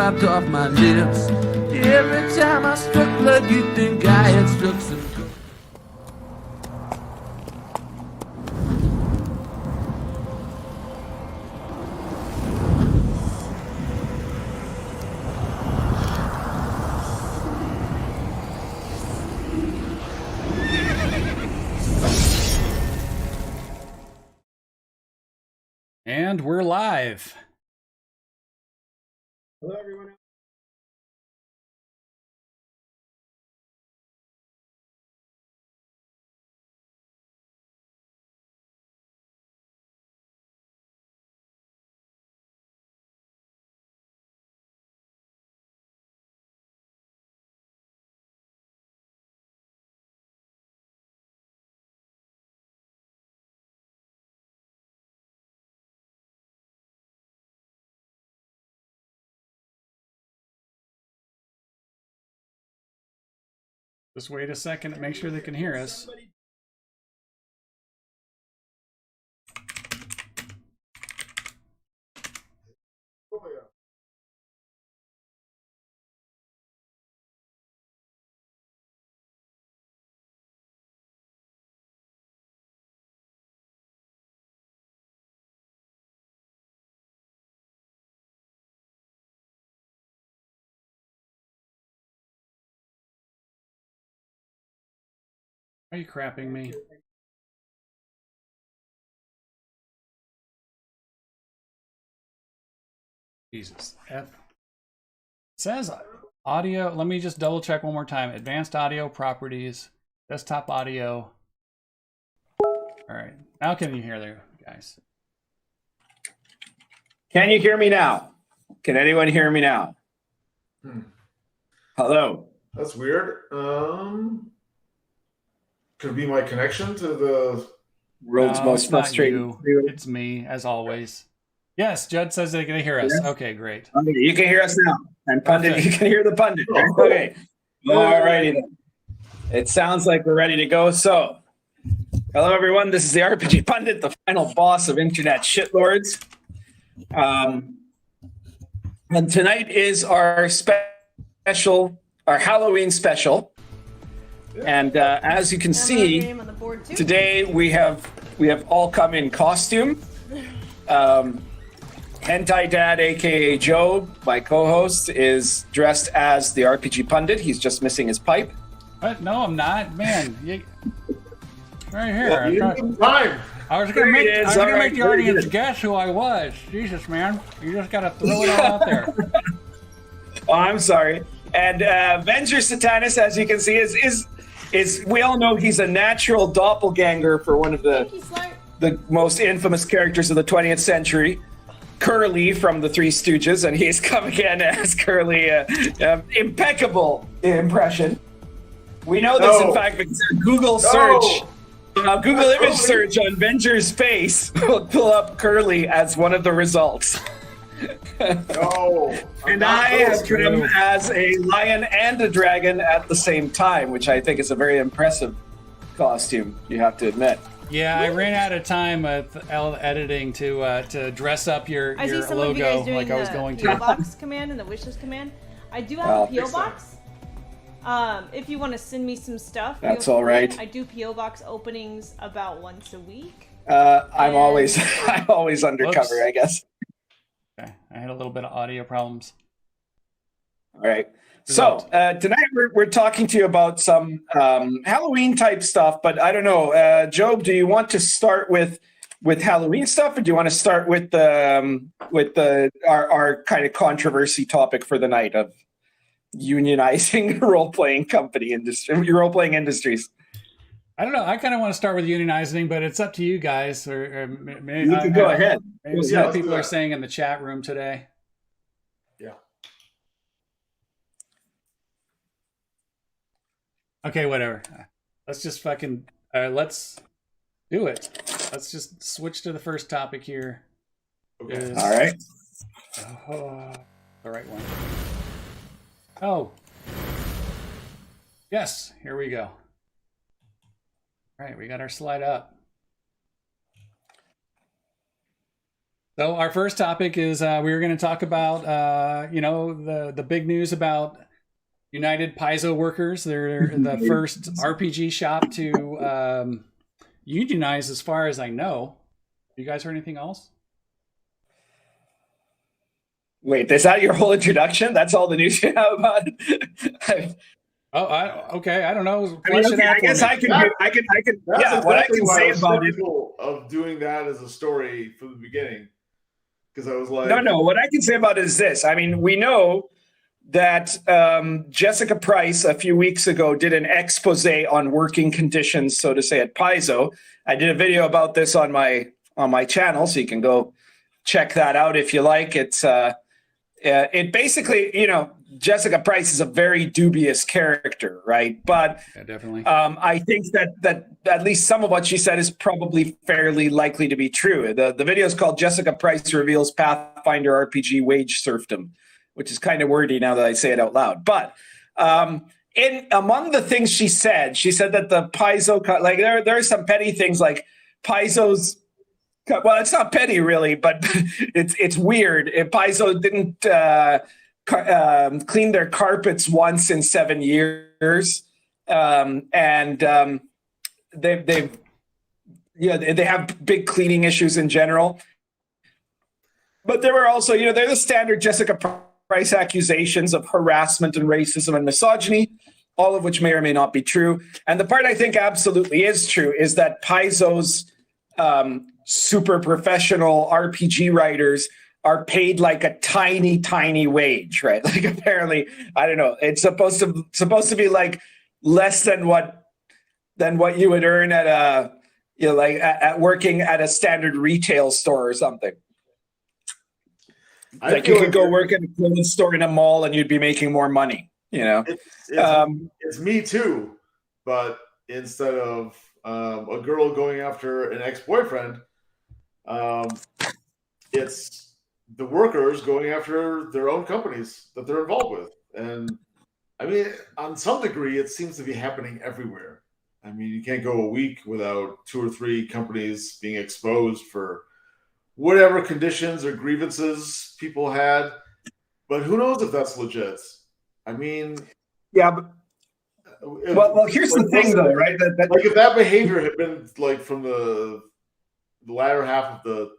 wiped off my lips. Every time I struck blood, you'd think I had struck some good. And we're live. Hello, everyone. Just wait a second to make sure they can hear us. Are you crapping me? Jesus. F. It says audio. Let me just double check one more time. Advanced audio properties, desktop audio. All right. Now can you hear there, guys? Can you hear me now? Can anyone hear me now? Hello. That's weird. Could it be my connection to the World's most frustrating. It's me, as always. Yes, Judd says they can hear us. Yes. Okay, great. Okay, you can hear us now. And Pundit, Perfect. you can hear the Pundit. Right? Okay. All righty then. It sounds like we're ready to go. So, hello, everyone. This is the RPG Pundit, the final boss of Internet Shitlords. And tonight is our special, our Halloween special. And as you can see, today we have all come in costume. Hentai Dad, aka Joe, my co-host, is dressed as the RPG Pundit. He's just missing his pipe. What? No, I'm not. Man, right here. Well, you didn't time. I was gonna make the Very audience good. guess who I was. Jesus, man, you just gotta throw it all out there. Oh, I'm sorry. And Venger Satanus, as you can see, is we all know he's a natural doppelganger for one of the most infamous characters of the 20th century, Curly from the Three Stooges, and he's come again as Curly, impeccable impression. We know this, in fact, because a Google search, Google image search on Venger's face will pull up Curly as one of the results. No. And I have come as a lion and a dragon at the same time, which I think is a very impressive costume, you have to admit. Yeah, I ran out of time with editing to dress up your I see some logo of you guys doing like I was going the PO to. box command and the wishlist command. I do have a PO box. If you want to send me some stuff, That's feel all free. right. I do PO box openings about once a week. I'm always undercover, Whoops. I guess. Okay, I had a little bit of audio problems. All right. So tonight we're talking to you about some Halloween type stuff, but I don't know, Job, do you want to start with Halloween stuff, or do you want to start with our kind of controversy topic for the night of unionizing role-playing industries? I don't know. I kind of want to start with unionizing, but it's up to you guys. Or maybe You can go ahead. Maybe see Yeah, what let's people do are that. saying in the chat room today. Yeah. Okay, whatever. Let's just fucking let's do it. Let's just switch to the first topic here. Okay. Is- All right. The right one. Oh. Yes, here we go. All right, we got our slide up. So our first topic is we were going to talk about the big news about United Paizo workers. They're the first RPG shop to unionize, as far as I know. You guys heard anything else? Wait, is that your whole introduction? That's all the news you have about it? Okay. I don't know. I mean, Flesh it okay, out I for guess me. I can. That's Yeah, what I exactly can why say I was about it. skeptical of doing that as a story from the beginning, because I was like, No. What I can say about it is this. I mean, we know that Jessica Price a few weeks ago did an expose on working conditions, so to say, at Paizo. I did a video about this on my channel, so you can go check that out if you like. It basically, Jessica Price is a very dubious character, right? But Yeah, definitely. I think that at least some of what she said is probably fairly likely to be true. The video is called "Jessica Price Reveals Pathfinder RPG Wage Serfdom," which is kind of wordy now that I say it out loud. But among the things she said that the Paizo, like there are some petty things like Paizo's. Well, it's not petty really, but it's weird. Paizo didn't clean their carpets once in 7 years, and they have big cleaning issues in general. But there were also, they're the standard Jessica Price accusations of harassment and racism and misogyny, all of which may or may not be true. And the part I think absolutely is true is that Paizo's super professional RPG writers are paid like a tiny wage, right? Like apparently, I don't know, it's supposed to be like less than what you would earn at at working at a standard retail store or something. Like you could go work at a clothing store in a mall and you'd be making more money, it's Me Too, but instead of a girl going after an ex-boyfriend, it's the workers going after their own companies that they're involved with. And I mean, on some degree, it seems to be happening everywhere. I mean, you can't go a week without 2 or 3 companies being exposed for whatever conditions or grievances people had. But who knows if that's legit? I mean, yeah. But, well, here's the thing, though, right? Like if that behavior had been like from the latter half of the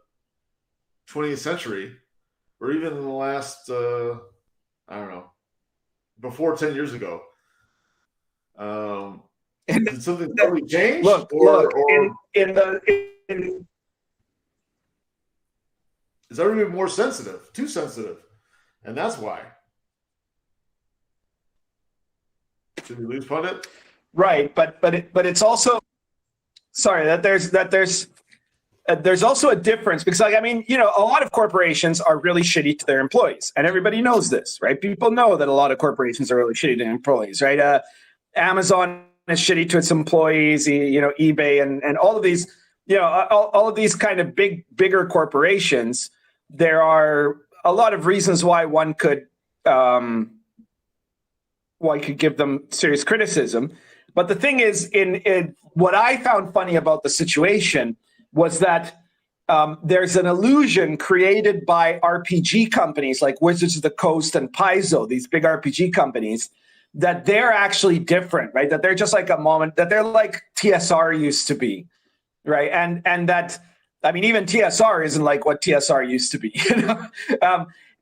20th century, or even in the last, I don't know, before 10 years ago, did something totally change? Look, is everybody more sensitive? Too sensitive, and that's why. Should we lose pundit? Right, but it's also that there's also a difference because, like, I mean, a lot of corporations are really shitty to their employees, and everybody knows this, right? People know that a lot of corporations are really shitty to their employees, right? Amazon is shitty to its employees, eBay, and all of these, all of these kind of bigger corporations. There are a lot of reasons why one could give them serious criticism. But the thing is, in what I found funny about the situation was that there's an illusion created by RPG companies like Wizards of the Coast and Paizo, these big RPG companies, that they're actually different, right? That they're just like that they're like TSR used to be, right? And that, I mean, even TSR isn't like what TSR used to be,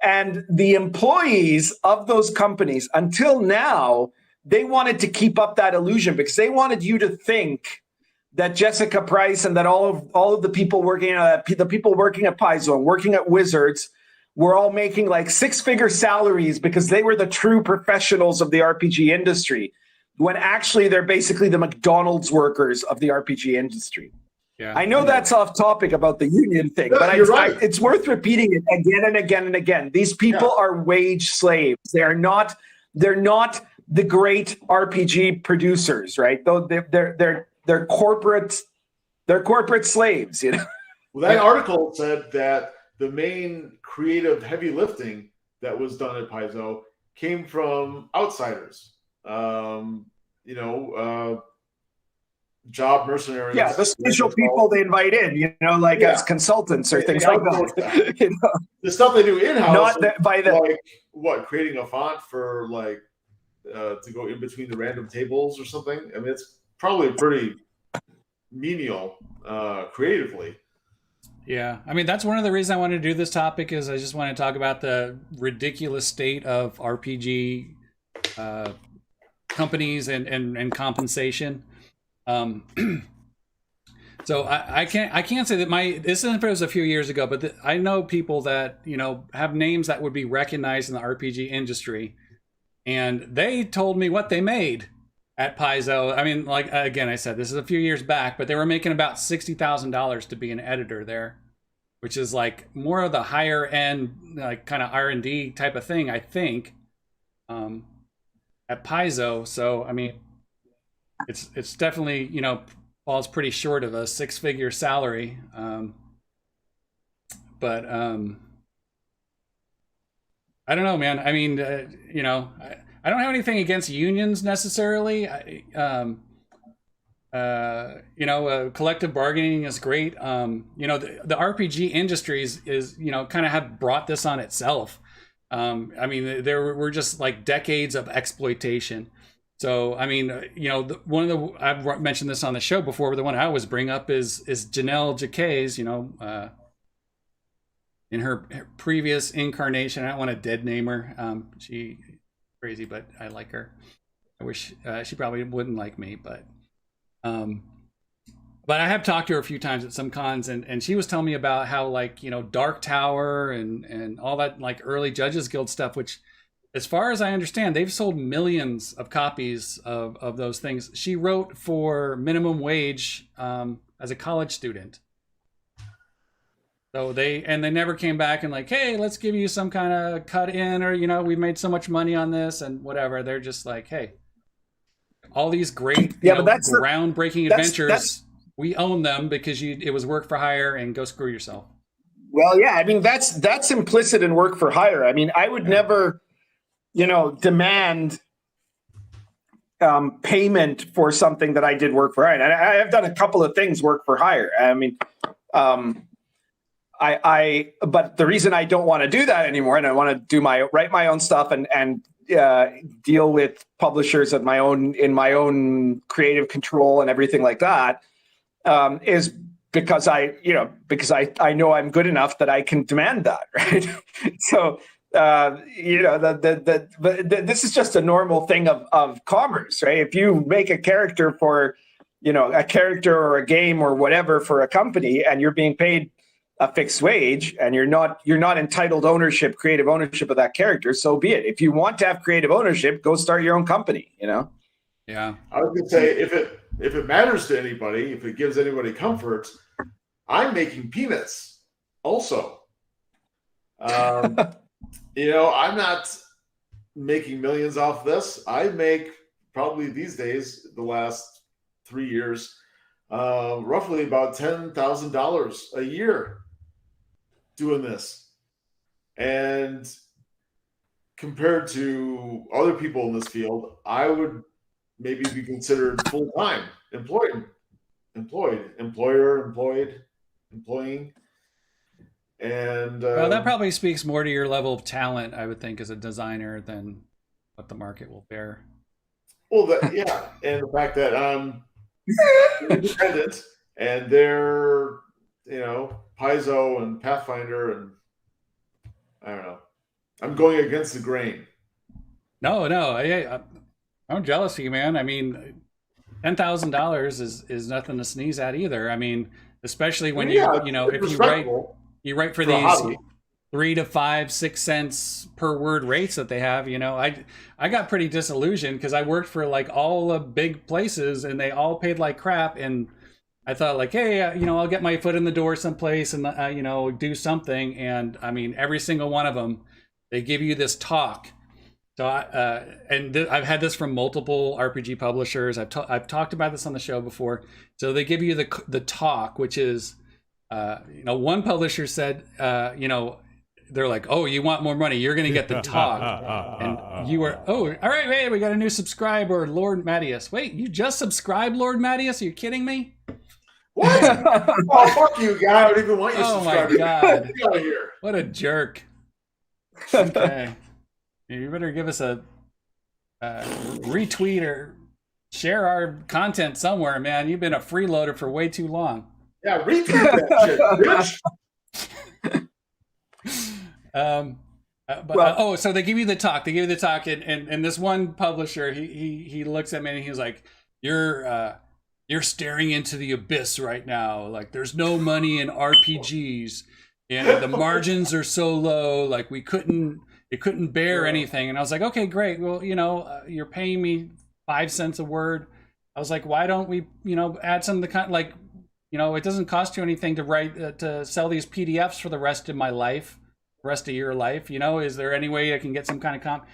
and the employees of those companies, until now, they wanted to keep up that illusion because they wanted you to think that Jessica Price and that all of the people working at Paizo and working at Wizards were all making like 6-figure salaries because they were the true professionals of the RPG industry, when actually they're basically the McDonald's workers of the RPG industry. Yeah. I know that's off topic about the union thing, but it's worth repeating it again and again and again. These people are wage slaves. They're not the great RPG producers, right? Though they're corporate slaves, Well, that article said that the main creative heavy lifting that was done at Paizo came from outsiders. job mercenaries. Yeah, the special people they invite in, you know, like as consultants or things like that. You know? The stuff they do in-house, Not that by the like what, creating a font for like to go in between the random tables or something. I mean, it's probably pretty menial creatively. Yeah, I mean, that's one of the reasons I wanted to do this topic, is I just want to talk about the ridiculous state of RPG companies and compensation. So I can't say that this was a few years ago, but I know people that, you know, have names that would be recognized in the RPG industry, and they told me what they made at Paizo. I mean, like, again, I said this is a few years back, but they were making about $60,000 to be an editor there, which is like more of the higher end, like kind of R&D type of thing, I think, at Paizo. So I mean, it's definitely, you know, falls pretty short of a six-figure salary. But I don't know, man. I mean, you know, I don't have anything against unions necessarily. You know, collective bargaining is great. You know, the RPG industries is, you know, kind of have brought this on itself. I mean, there were just like decades of exploitation. So, I mean, you know, I've mentioned this on the show before, but the one I always bring up is Janelle Jacquet's, you know, in her previous incarnation. I don't want to dead name her. She crazy, but I like her. I wish she probably wouldn't like me, but I have talked to her a few times at some cons, and she was telling me about how, like, you know, Dark Tower and all that, like, early Judges Guild stuff, which, as far as I understand, they've sold millions of copies of those things. She wrote for minimum wage as a college student. So they never came back and like, hey, let's give you some kind of cut in, or, you know, we made so much money on this and whatever. They're just like, hey, all these great, but that's groundbreaking adventures, we own them because it was work for hire, and go screw yourself. Well, yeah, I mean, that's implicit in work for hire. I mean, I would never, you know, demand payment for something that I did work for hire. And I have done a couple of things work for hire. I mean, but the reason I don't want to do that anymore, and I want to write my own stuff and deal with publishers in my own creative control and everything like that, is because I know I'm good enough that I can demand that, right? So, you know, this is just a normal thing of commerce, right? If you make a character for, you know, a character or a game or whatever for a company, and you're being paid a fixed wage, and you're not entitled creative ownership of that character, so be it. If you want to have creative ownership, go start your own company, you know? Yeah. I was gonna say, if it matters to anybody, if it gives anybody comfort, I'm making peanuts also. You know, I'm not making millions off this. I make probably these days, the last 3 years, roughly about $10,000 a year doing this. And compared to other people in this field, I would maybe be considered full-time employing. And well, that probably speaks more to your level of talent, I would think, as a designer, than what the market will bear. Well, yeah, and the fact that I'm independent, and they're, you know, Paizo and Pathfinder, and I don't know, I'm going against the grain. No, I'm jealous of you, man. I mean, $10,000 is nothing to sneeze at either. I mean, especially when if you write for these 3 to 5, 6 cents per word rates that they have, you know, I got pretty disillusioned because I worked for like all the big places and they all paid like crap, and I thought like, hey, you know, I'll get my foot in the door someplace and you know, do something. And I mean, every single one of them, they give you this talk. So I've had this from multiple RPG publishers. I've talked about this on the show before. So they give you the talk, which is, you know, one publisher said, you know, they're like, oh, you want more money? You're going to get the talk. And you were, oh, all right, wait, we got a new subscriber, Lord Mattias. Wait, you just subscribed, Lord Mattias? Are you kidding me? What? Oh, fuck you, guy. I don't even want you to subscribe. Oh, my God. Get out of here. What a jerk. Okay. You better give us a retweet or share our content somewhere, man. You've been a freeloader for way too long. Yeah, retweet that shit, bitch. So they give you the talk. They give you the talk, and this one publisher, he looks at me and he's like, you're staring into the abyss right now. Like, there's no money in RPGs, and the margins are so low. Like, it couldn't bear anything. And I was like, okay, great. Well, you're paying me 5 cents a word. I was like, why don't we, add some of the it doesn't cost you anything to write to sell these PDFs for the rest of my life, rest of your life. Is there any way I can get some kind of comp?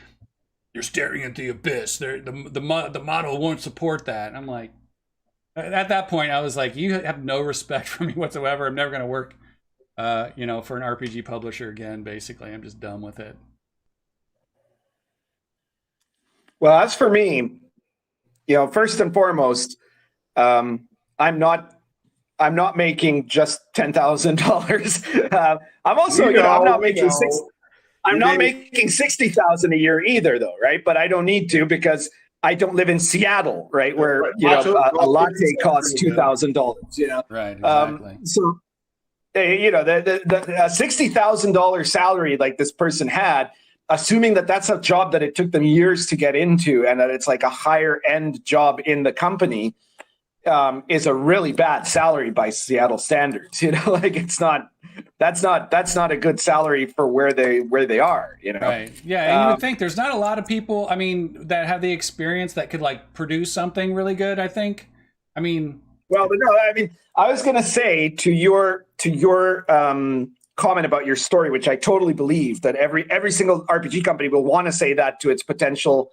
You're staring at the abyss. The model won't support that. And I'm like, at that point, I was like, you have no respect for me whatsoever. I'm never going to work, for an RPG publisher again. Basically, I'm just done with it. Well, as for me, first and foremost, I'm not making just $10,000. I'm also, I'm not making making $60,000 a year either, though, right? But I don't need to because I don't live in Seattle, right? Where a latte costs $2,000. Right, exactly. So, the $60,000 salary like this person had, assuming that that's a job that it took them years to get into, and that it's like a higher end job in the company, is a really bad salary by Seattle standards. That's not a good salary for where they are. Right. Yeah, and you would think there's not a lot of people, that have the experience that could produce something really good. I think. Well, but no, I was going to say to your comment about your story, which I totally believe, that every single RPG company will want to say that to its potential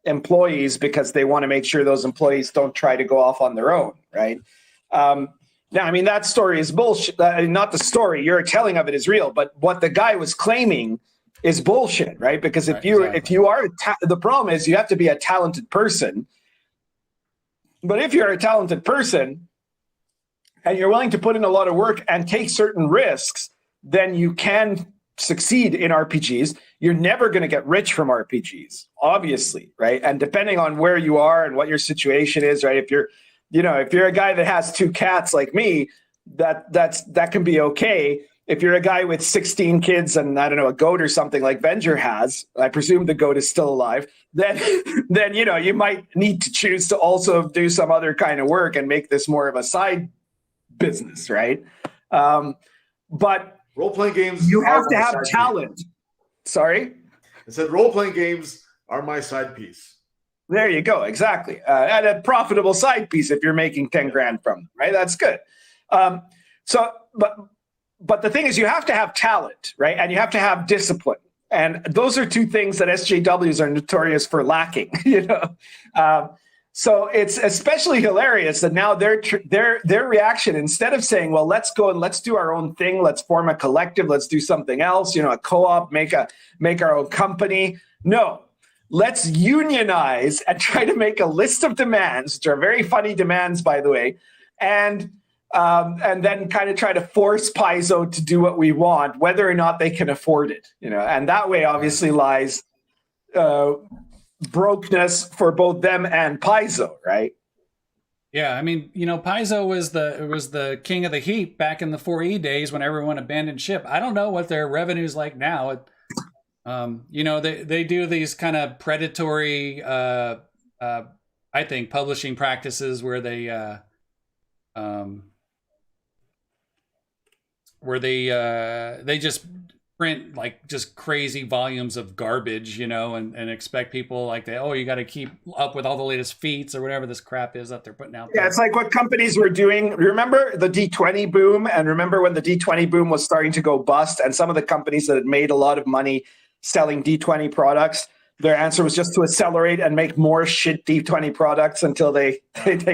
employees because they want to make sure those employees don't try to go off on their own, right? Now, that story is bullshit. Not the story, your telling of it is real, but what the guy was claiming is bullshit, right? Because if you are, the problem is you have to be a talented person. But if you're a talented person and you're willing to put in a lot of work and take certain risks, then you can succeed in RPGs. You're never going to get rich from RPGs, obviously, right? And depending on where you are and what your situation is, right? If you're a guy that has 2 cats like me, that can be okay. If you're a guy with 16 kids and a goat or something like Venger has, I presume the goat is still alive, then you might need to choose to also do some other kind of work and make this more of a side business, right? But role-playing games, you have to have talent. Sorry? I said role-playing games are my side piece. There you go. Exactly. And a profitable side piece if you're making 10 grand from them, right? That's good. But the thing is, you have to have talent, right? And you have to have discipline. And those are 2 things that SJWs are notorious for lacking, So it's especially hilarious that now their reaction, instead of saying, well, let's go and let's do our own thing, let's form a collective, let's do something else, a co-op, make our own company. No, let's unionize and try to make a list of demands, which are very funny demands, by the way, and then kind of try to force Paizo to do what we want, whether or not they can afford it. And that way obviously lies brokenness for both them and Paizo, right? Yeah, Paizo was the king of the heap back in the 4E days when everyone abandoned ship. I don't know what their revenue's like now. They do these kind of predatory, I think, publishing practices where they just print just crazy volumes of garbage, and expect people you got to keep up with all the latest feats or whatever this crap is that they're putting out there. Yeah, it's like what companies were doing. Remember the D20 boom? And remember when the D20 boom was starting to go bust, and some of the companies that had made a lot of money selling D20 products, their answer was just to accelerate and make more shit D20 products until they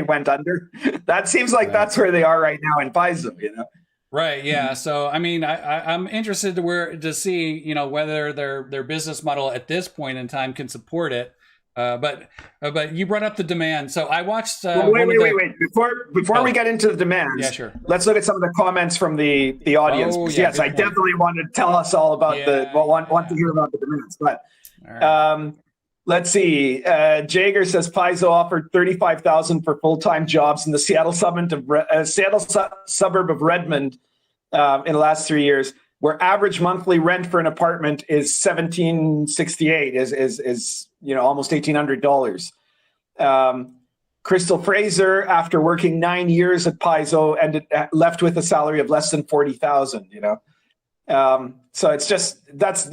went under. That seems like that's where they are right now in Paizo, Right. Yeah. So, I mean, I'm interested to see, you know, whether their business model at this point in time can support it. But you brought up the demand. So I watched. Wait. Before we get into the demands, yeah, sure. Let's look at some of the comments from the audience. Oh, yeah, yes, I definitely want to tell us all about want to hear about the demands. But right. Let's see. Jager says Paizo offered $35,000 for full-time jobs in the Seattle suburb of Redmond in the last 3 years, where average monthly rent for an apartment is $1,768, is you know, almost $1,800. Crystal Fraser, after working 9 years at Paizo, left with a salary of less than $40,000. You know. So it's just, that's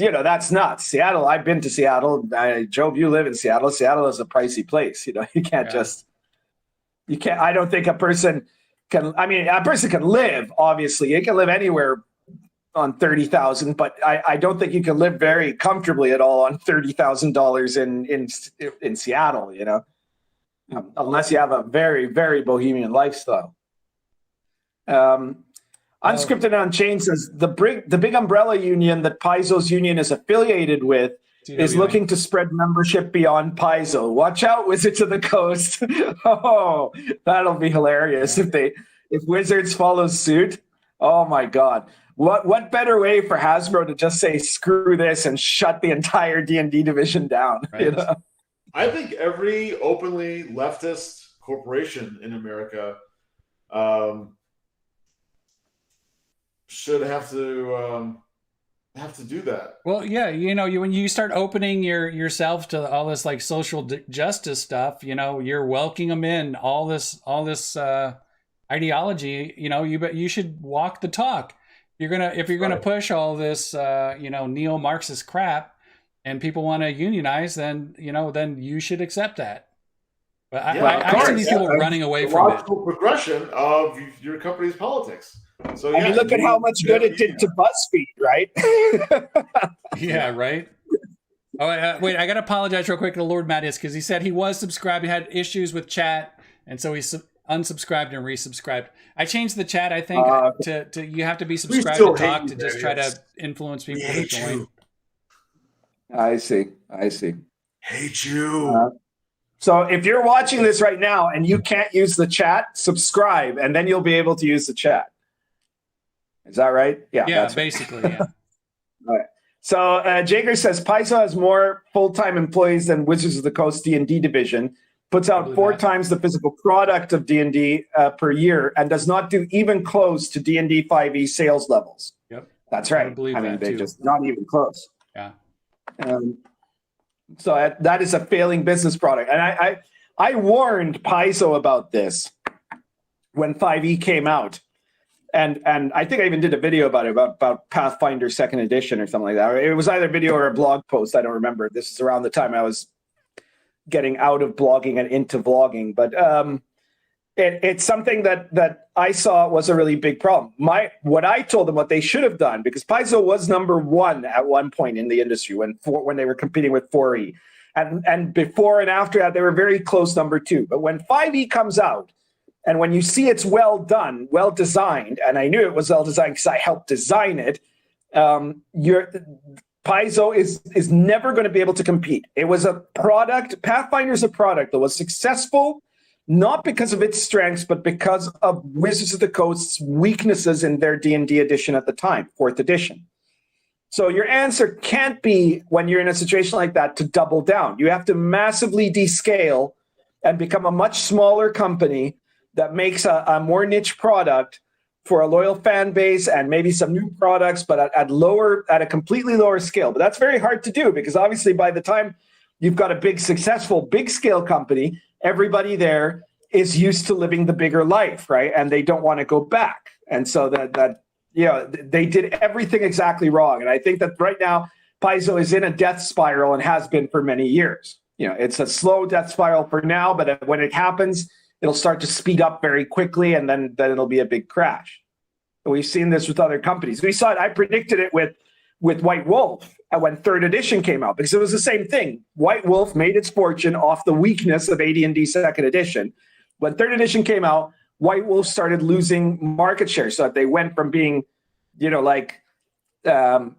nuts. Seattle, I've been to Seattle. Joe, you live in Seattle. Seattle is a pricey place. You know, you can't I don't think a person can live, obviously. You can live anywhere on $30,000, but I don't think you can live very comfortably at all on $30,000 in Seattle, you know, unless you have a very, very bohemian lifestyle. Unscripted Unchained says the big umbrella union that Paizo's union is affiliated with is looking to spread membership beyond Paizo. Watch out, Wizards of the Coast. Oh, that'll be hilarious if Wizards follows suit. Oh my God. What better way for Hasbro to just say screw this and shut the entire D&D division down? Right. You know? I think every openly leftist corporation in America should have to do that. Well, yeah, you know, when you start opening yourself to all this like social justice stuff, you know, you're welcoming them in all this ideology. You know, you should walk the talk. If you're gonna push all this, you know, neo-Marxist crap, and people want to unionize, then you should accept that. But I see these people running away from it. Logical progression of your company's politics. So I mean, look at how much good it did to BuzzFeed, right? Yeah, right. Oh, wait, I got to apologize real quick to Lord Mattis because he said he was subscribed. He had issues with chat, and so he unsubscribed and resubscribed. I changed the chat, I think, to you have to be subscribed to talk to just try to influence people to join. I see. Hate you. So if you're watching this right now and you can't use the chat, subscribe, and then you'll be able to use the chat. Is that right? Yeah, basically, yeah. All right. So Jager says Paizo has more full-time employees than Wizards of the Coast D&D division, puts out 4 times the physical product of D&D per year, and does not do even close to D&D 5e sales levels. Yep. That's right. I mean, they're just not even close. Yeah. So that is a failing business product. And I warned Paizo about this when 5e came out. And I think I even did a video about it, about Pathfinder 2nd edition or something like that. It was either a video or a blog post. I don't remember. This is around the time I was getting out of blogging and into vlogging. But it's something that I saw was a really big problem. What I told them what they should have done, because Paizo was number 1 at one point in the industry when they were competing with 4E. And before and after that, they were very close number 2. But when 5E comes out, and when you see it's well done, well designed, and I knew it was well designed because I helped design it, Paizo is never going to be able to compete. It was a product, Pathfinder's a product that was successful, not because of its strengths, but because of Wizards of the Coast's weaknesses in their D&D edition at the time, 4th edition. So your answer can't be, when you're in a situation like that, to double down. You have to massively descale and become a much smaller company that makes a more niche product for a loyal fan base and maybe some new products, but at a completely lower scale. But that's very hard to do because obviously by the time you've got a big, successful, big scale company, everybody there is used to living the bigger life, right? And they don't want to go back. And so they did everything exactly wrong. And I think that right now Paizo is in a death spiral and has been for many years. You know, it's a slow death spiral for now, but when it happens, it'll start to speed up very quickly, and then it'll be a big crash. And we've seen this with other companies. We saw it. I predicted it with White Wolf when 3rd edition came out, because it was the same thing. White Wolf made its fortune off the weakness of AD&D 2nd edition. When 3rd edition came out, White Wolf started losing market share, so that they went from being, you know, like, I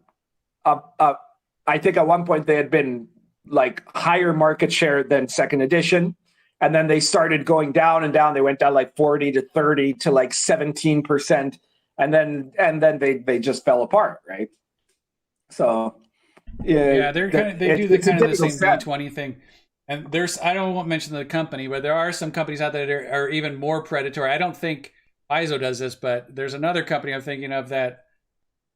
think at one point they had been like higher market share than second edition. And then they started going down and down. They went down like 40 to 30 to like 17%. And then they just fell apart, right? So yeah, they do the kind of the same V20 thing. And I don't want to mention the company, but there are some companies out there that are even more predatory. I don't think Paizo does this, but there's another company I'm thinking of that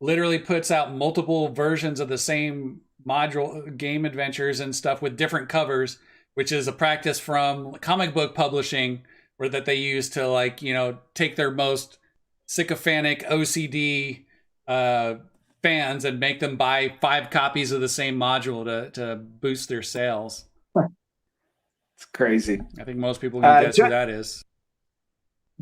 literally puts out multiple versions of the same module game adventures and stuff with different covers, which is a practice from comic book publishing, where that they use to, like, you know, take their most sycophantic OCD fans and make them buy 5 copies of the same module to boost their sales. It's crazy. I think most people can guess who that is.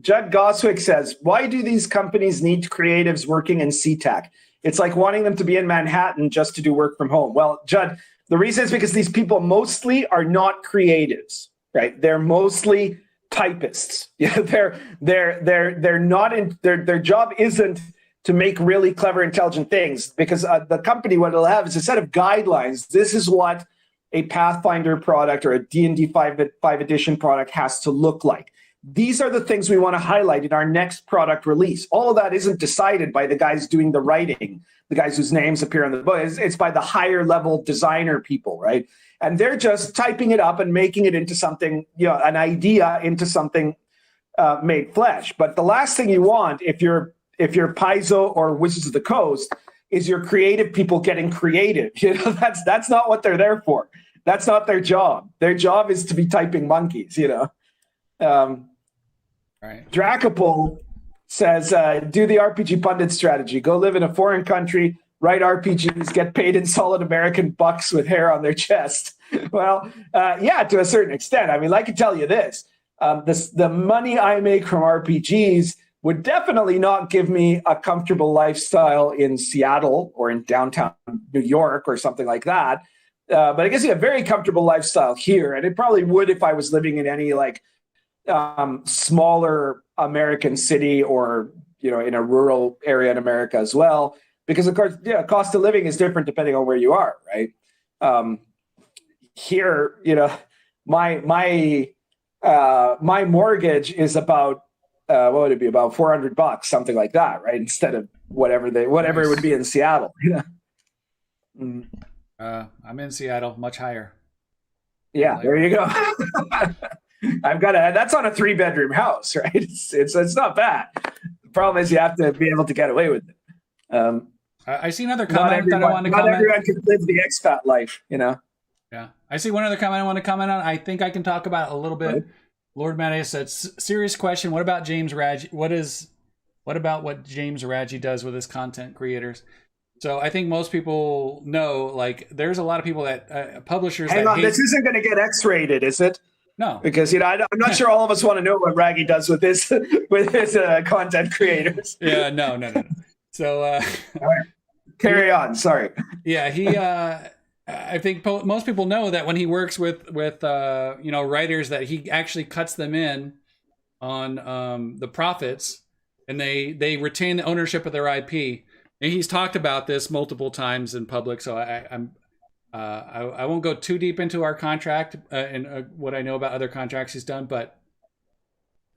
Judd Goswick says, why do these companies need creatives working in SeaTac? It's like wanting them to be in Manhattan just to do work from home. Well, Judd, the reason is because these people mostly are not creatives, right? They're mostly typists. Yeah, they're not in their job isn't to make really clever, intelligent things, because the company, what it'll have is a set of guidelines. This is what a Pathfinder product or a D&D 5 edition product has to look like. These are the things we want to highlight in our next product release. All of that isn't decided by the guys doing the writing, the guys whose names appear in the book. It's by the higher level designer people, right? And they're just typing it up and making it into something, you know, an idea into something made flesh. But the last thing you want, if you're Paizo or Wizards of the Coast, is your creative people getting creative. You know, that's not what they're there for. That's not their job. Their job is to be typing monkeys, you know. Right. Dracopol says, do the RPG pundit strategy. Go live in a foreign country, write RPGs, get paid in solid American bucks with hair on their chest. Well, yeah, to a certain extent. I mean, I can tell you this. The money I make from RPGs would definitely not give me a comfortable lifestyle in Seattle or in downtown New York or something like that. But I guess a very comfortable lifestyle here. And it probably would if I was living in any like smaller American city or, you know, in a rural area in America as well. Because of course, yeah, cost of living is different depending on where you are, right? Here, you know, my mortgage is about what would it be, about $400, something like that, right? Instead of whatever it would be in Seattle. You know? I'm in Seattle, much higher. Yeah, there you go. That's on a 3-bedroom house, right? It's not bad. The problem is you have to be able to get away with it. I see another comment that I want to comment. Not everyone can live the expat life, you know? Yeah. I see one other comment I want to comment on. I think I can talk about a little bit. Right. Lord Mattias said, serious question. What about James Raggi? What about what James Raggi does with his content creators? So I think most people know, like, there's a lot of people that publishers. Hang on, this isn't going to get X-rated, is it? No, because, you know, I'm not sure all of us want to know what Raggi does with his content creators. Yeah, no. So all right. Carry on. Sorry. Yeah, he. I think most people know that when he works with you know, writers, that he actually cuts them in on the profits, and they retain the ownership of their IP. And he's talked about this multiple times in public, so I won't go too deep into our contract and what I know about other contracts he's done, but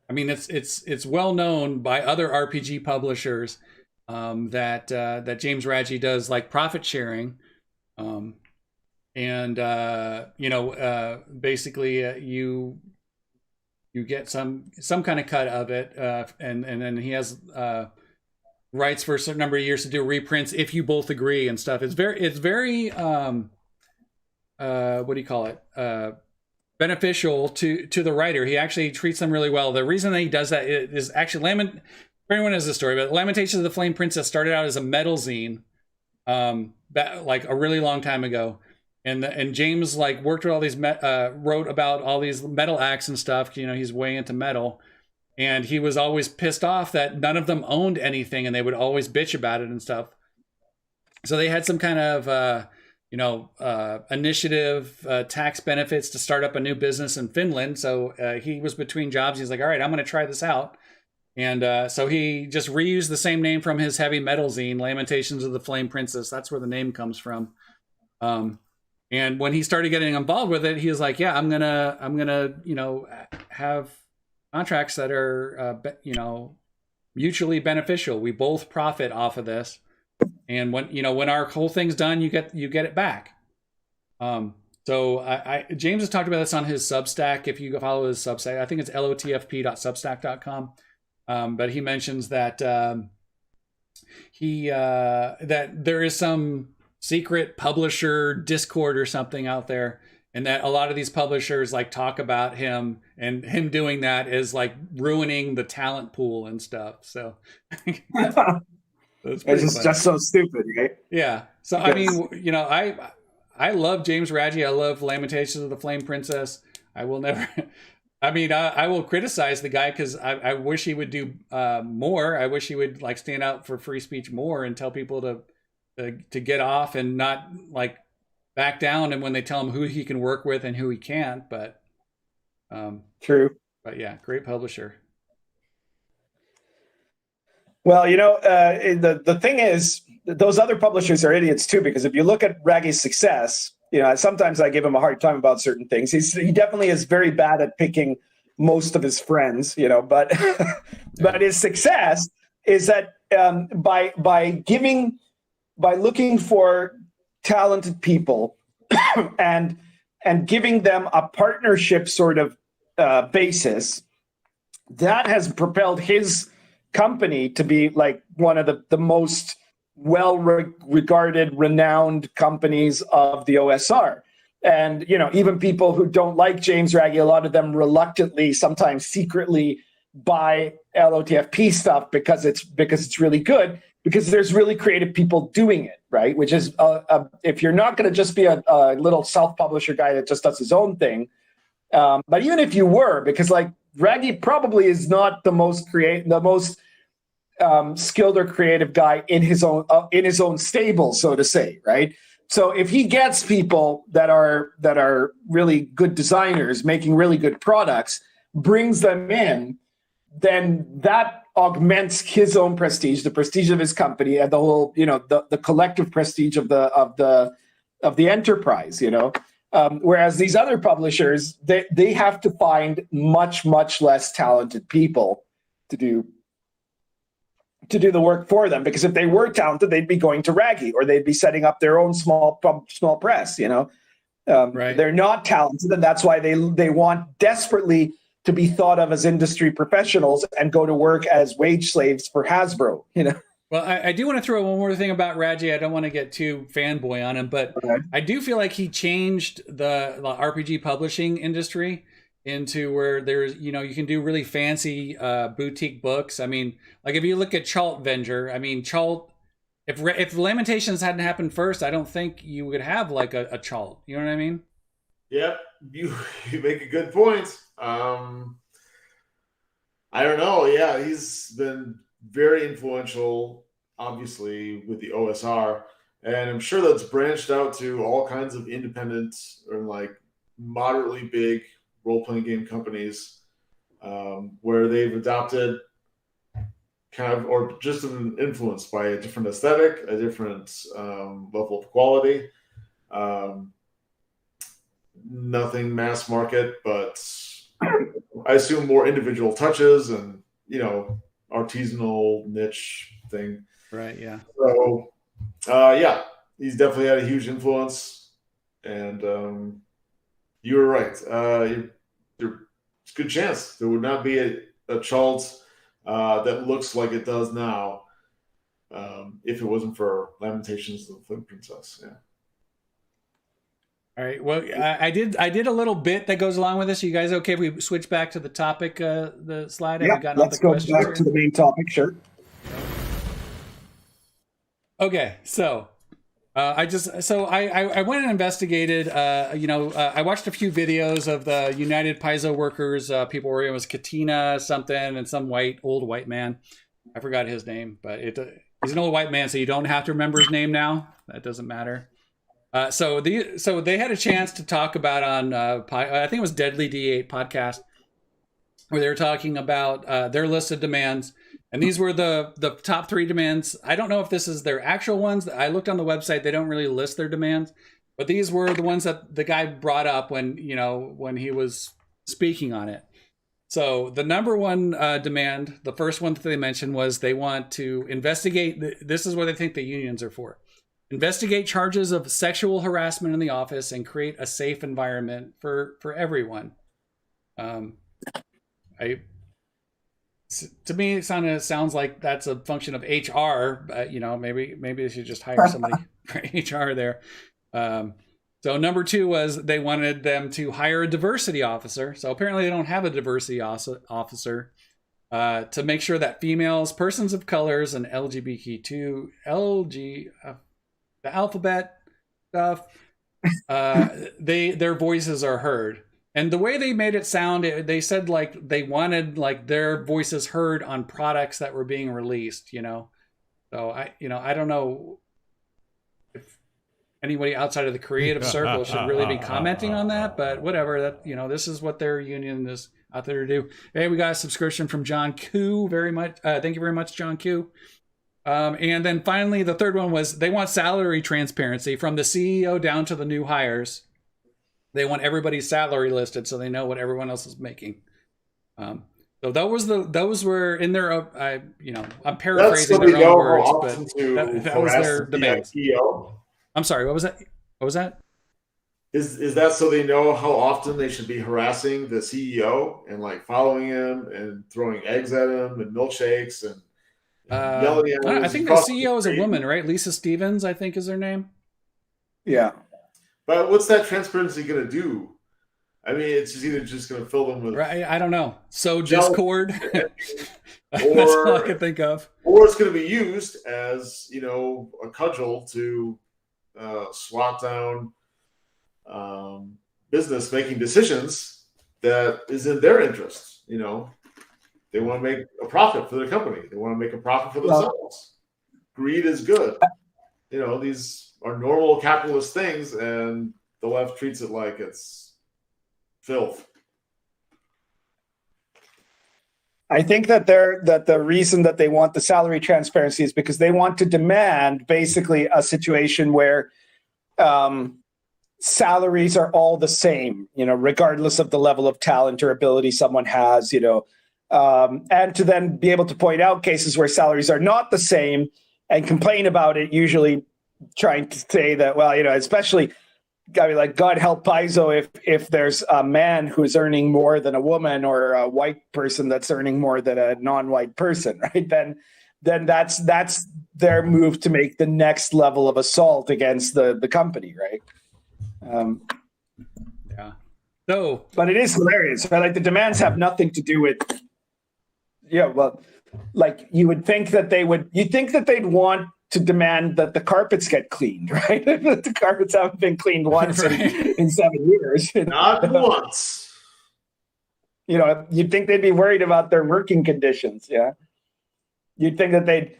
I mean it's well known by other RPG publishers that James Raggi does like profit sharing, and you know, basically you get some kind of cut of it, and then he has rights for a certain number of years to do reprints if you both agree and stuff. It's very what do you call it? Beneficial to the writer. He actually treats them really well. The reason that he does that is actually everyone knows the story, but Lamentations of the Flame Princess started out as a metal zine, that like a really long time ago. And James like worked with all these wrote about all these metal acts and stuff. You know, he's way into metal, and he was always pissed off that none of them owned anything, and they would always bitch about it and stuff. So they had some kind of you know, initiative, tax benefits to start up a new business in Finland. So he was between jobs. He's like, all right, I'm going to try this out. And so he just reused the same name from his heavy metal zine, Lamentations of the Flame Princess. That's where the name comes from. And when he started getting involved with it, he was like, yeah, I'm gonna, you know, have contracts that are, you know, mutually beneficial. We both profit off of this. And when our whole thing's done, you get it back. So James has talked about this on his Substack. If you follow his Substack, I think it's lotfp.substack.com. But he mentions that that there is some secret publisher Discord or something out there, and that a lot of these publishers like talk about him, and him doing that is like ruining the talent pool and stuff. So it's just so stupid, right? Yeah. So I mean, you know, I love James Raggi. I love Lamentations of the Flame Princess. I will never. I mean, I will criticize the guy because I wish he would do more. I wish he would like stand out for free speech more and tell people to get off and not like back down. And when they tell him who he can work with and who he can't, but true. But yeah, great publisher. Well, you know, the thing is, those other publishers are idiots too, because if you look at Raggi's success, you know, sometimes I give him a hard time about certain things. He definitely is very bad at picking most of his friends, you know, but but his success is that by looking for talented people and giving them a partnership sort of basis, that has propelled his company to be like one of the most well-regarded, renowned companies of the OSR. And, you know, even people who don't like James Raggi, a lot of them reluctantly, sometimes secretly buy LOTFP stuff because it's really good, because there's really creative people doing it, right? Which is, if you're not going to just be a little self-publisher guy that just does his own thing, but even if you were, because like Raggi probably is not the most skilled or creative guy in his own stable, so to say, right? So if he gets people that are really good designers making really good products, brings them in, then that augments his own prestige, the prestige of his company, and the whole, you know, the collective prestige of the enterprise, you know. Whereas these other publishers, they have to find much less talented people to do the work for them, because if they were talented, they'd be going to Raggi, or they'd be setting up their own small press, you know. Right. They're not talented, and that's why they want desperately to be thought of as industry professionals and go to work as wage slaves for Hasbro, you know. Well, I do want to throw one more thing about Raggi. I don't want to get too fanboy on him, but I do feel like he changed the RPG publishing industry into where there's, you know, you can do really fancy boutique books. I mean, like if you look at Chalt Venger, I mean, Chalt, if Lamentations hadn't happened first, I don't think you would have like a Chalt. You know what I mean? Yep, you make a good point. I don't know. Yeah, he's been very influential, obviously, with the OSR, and I'm sure that's branched out to all kinds of independent or like moderately big role-playing game companies, where they've adopted kind of, or just been influenced by a different aesthetic, a different level of quality. Nothing mass market, but I assume more individual touches and, you know, artisanal niche thing. Right, yeah. So, yeah, he's definitely had a huge influence, and you were right. There's a good chance there would not be a Chalt that looks like it does now if it wasn't for Lamentations of the Flame Princess. Yeah. All right. Well, I did a little bit that goes along with this. Are you guys okay if we switch back to the topic, the slide? Yeah, let's go back to the main topic. Sure. Okay, so I went and investigated. I watched a few videos of the United Paizo workers. People were, it was Katina something and some old white man. I forgot his name, but he's an old white man, so you don't have to remember his name now. That doesn't matter. So they had a chance to talk about on I think it was Deadly D8 podcast where they were talking about their list of demands. And these were the top 3 demands. I don't know if this is their actual ones. I looked on the website. They don't really list their demands. But these were the ones that the guy brought up when he was speaking on it. So the number 1 demand, the first one that they mentioned, was they want to investigate. This is what they think the unions are for. Investigate charges of sexual harassment in the office and create a safe environment for everyone. To me, it sounds like that's a function of HR. Maybe they should just hire somebody for HR there. So number 2 was they wanted them to hire a diversity officer. So apparently they don't have a diversity officer to make sure that females, persons of colors, and LGBTQ, the alphabet stuff, their voices are heard. And the way they made it sound, they said like they wanted like their voices heard on products that were being released. So I don't know if anybody outside of the creative circle should really be commenting on that, but whatever. That this is what their union is out there to do. Hey, we got a subscription from John Q. Very much. Thank you very much, John Q. And then finally, the third one was they want salary transparency from the CEO down to the new hires. They want everybody's salary listed so they know what everyone else is making. So those were in their. I'm paraphrasing their own words, but that was their demands. I'm sorry. What was that? What was that? Is that so they know how often they should be harassing the CEO and like following him and throwing eggs at him and milkshakes and yelling at him? I think the CEO is a woman, right? Lisa Stevens, I think, is her name. Yeah. But what's that transparency going to do? I mean, it's just either going to fill them with... Right, I don't know. So Discord. That's or, all I can think of. Or it's going to be used as, a cudgel to swat down business making decisions that is in their interest. They want to make a profit for their company. They want to make a profit for themselves. Greed is good. These are normal capitalist things, and the left treats it like it's filth. I think that the reason that they want the salary transparency is because they want to demand basically a situation where salaries are all the same, regardless of the level of talent or ability someone has, and to then be able to point out cases where salaries are not the same and complain about it, usually trying to say that, especially, like, God help Paizo if there's a man who's earning more than a woman or a white person that's earning more than a non-white person, right? Then that's their move to make the next level of assault against the company, right? Yeah. So, but it is hilarious. Right? Like the demands have nothing to do with. Yeah, well, like you'd think that they'd want to demand that the carpets get cleaned, right? The carpets haven't been cleaned once in 7 years. Not once. You'd think they'd be worried about their working conditions. Yeah, you'd think they'd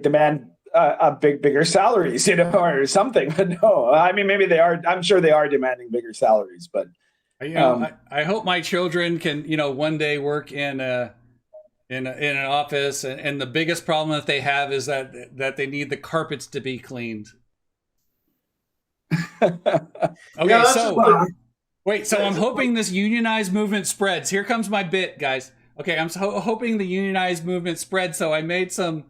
demand bigger salaries, or something. But no, I mean maybe they are. I'm sure they are demanding bigger salaries, but I hope my children can one day work in an office, and the biggest problem that they have is that they need the carpets to be cleaned. Okay, so I'm hoping this unionized movement spreads. Here comes my bit, guys. Okay, I'm hoping the unionized movement spreads. So I made some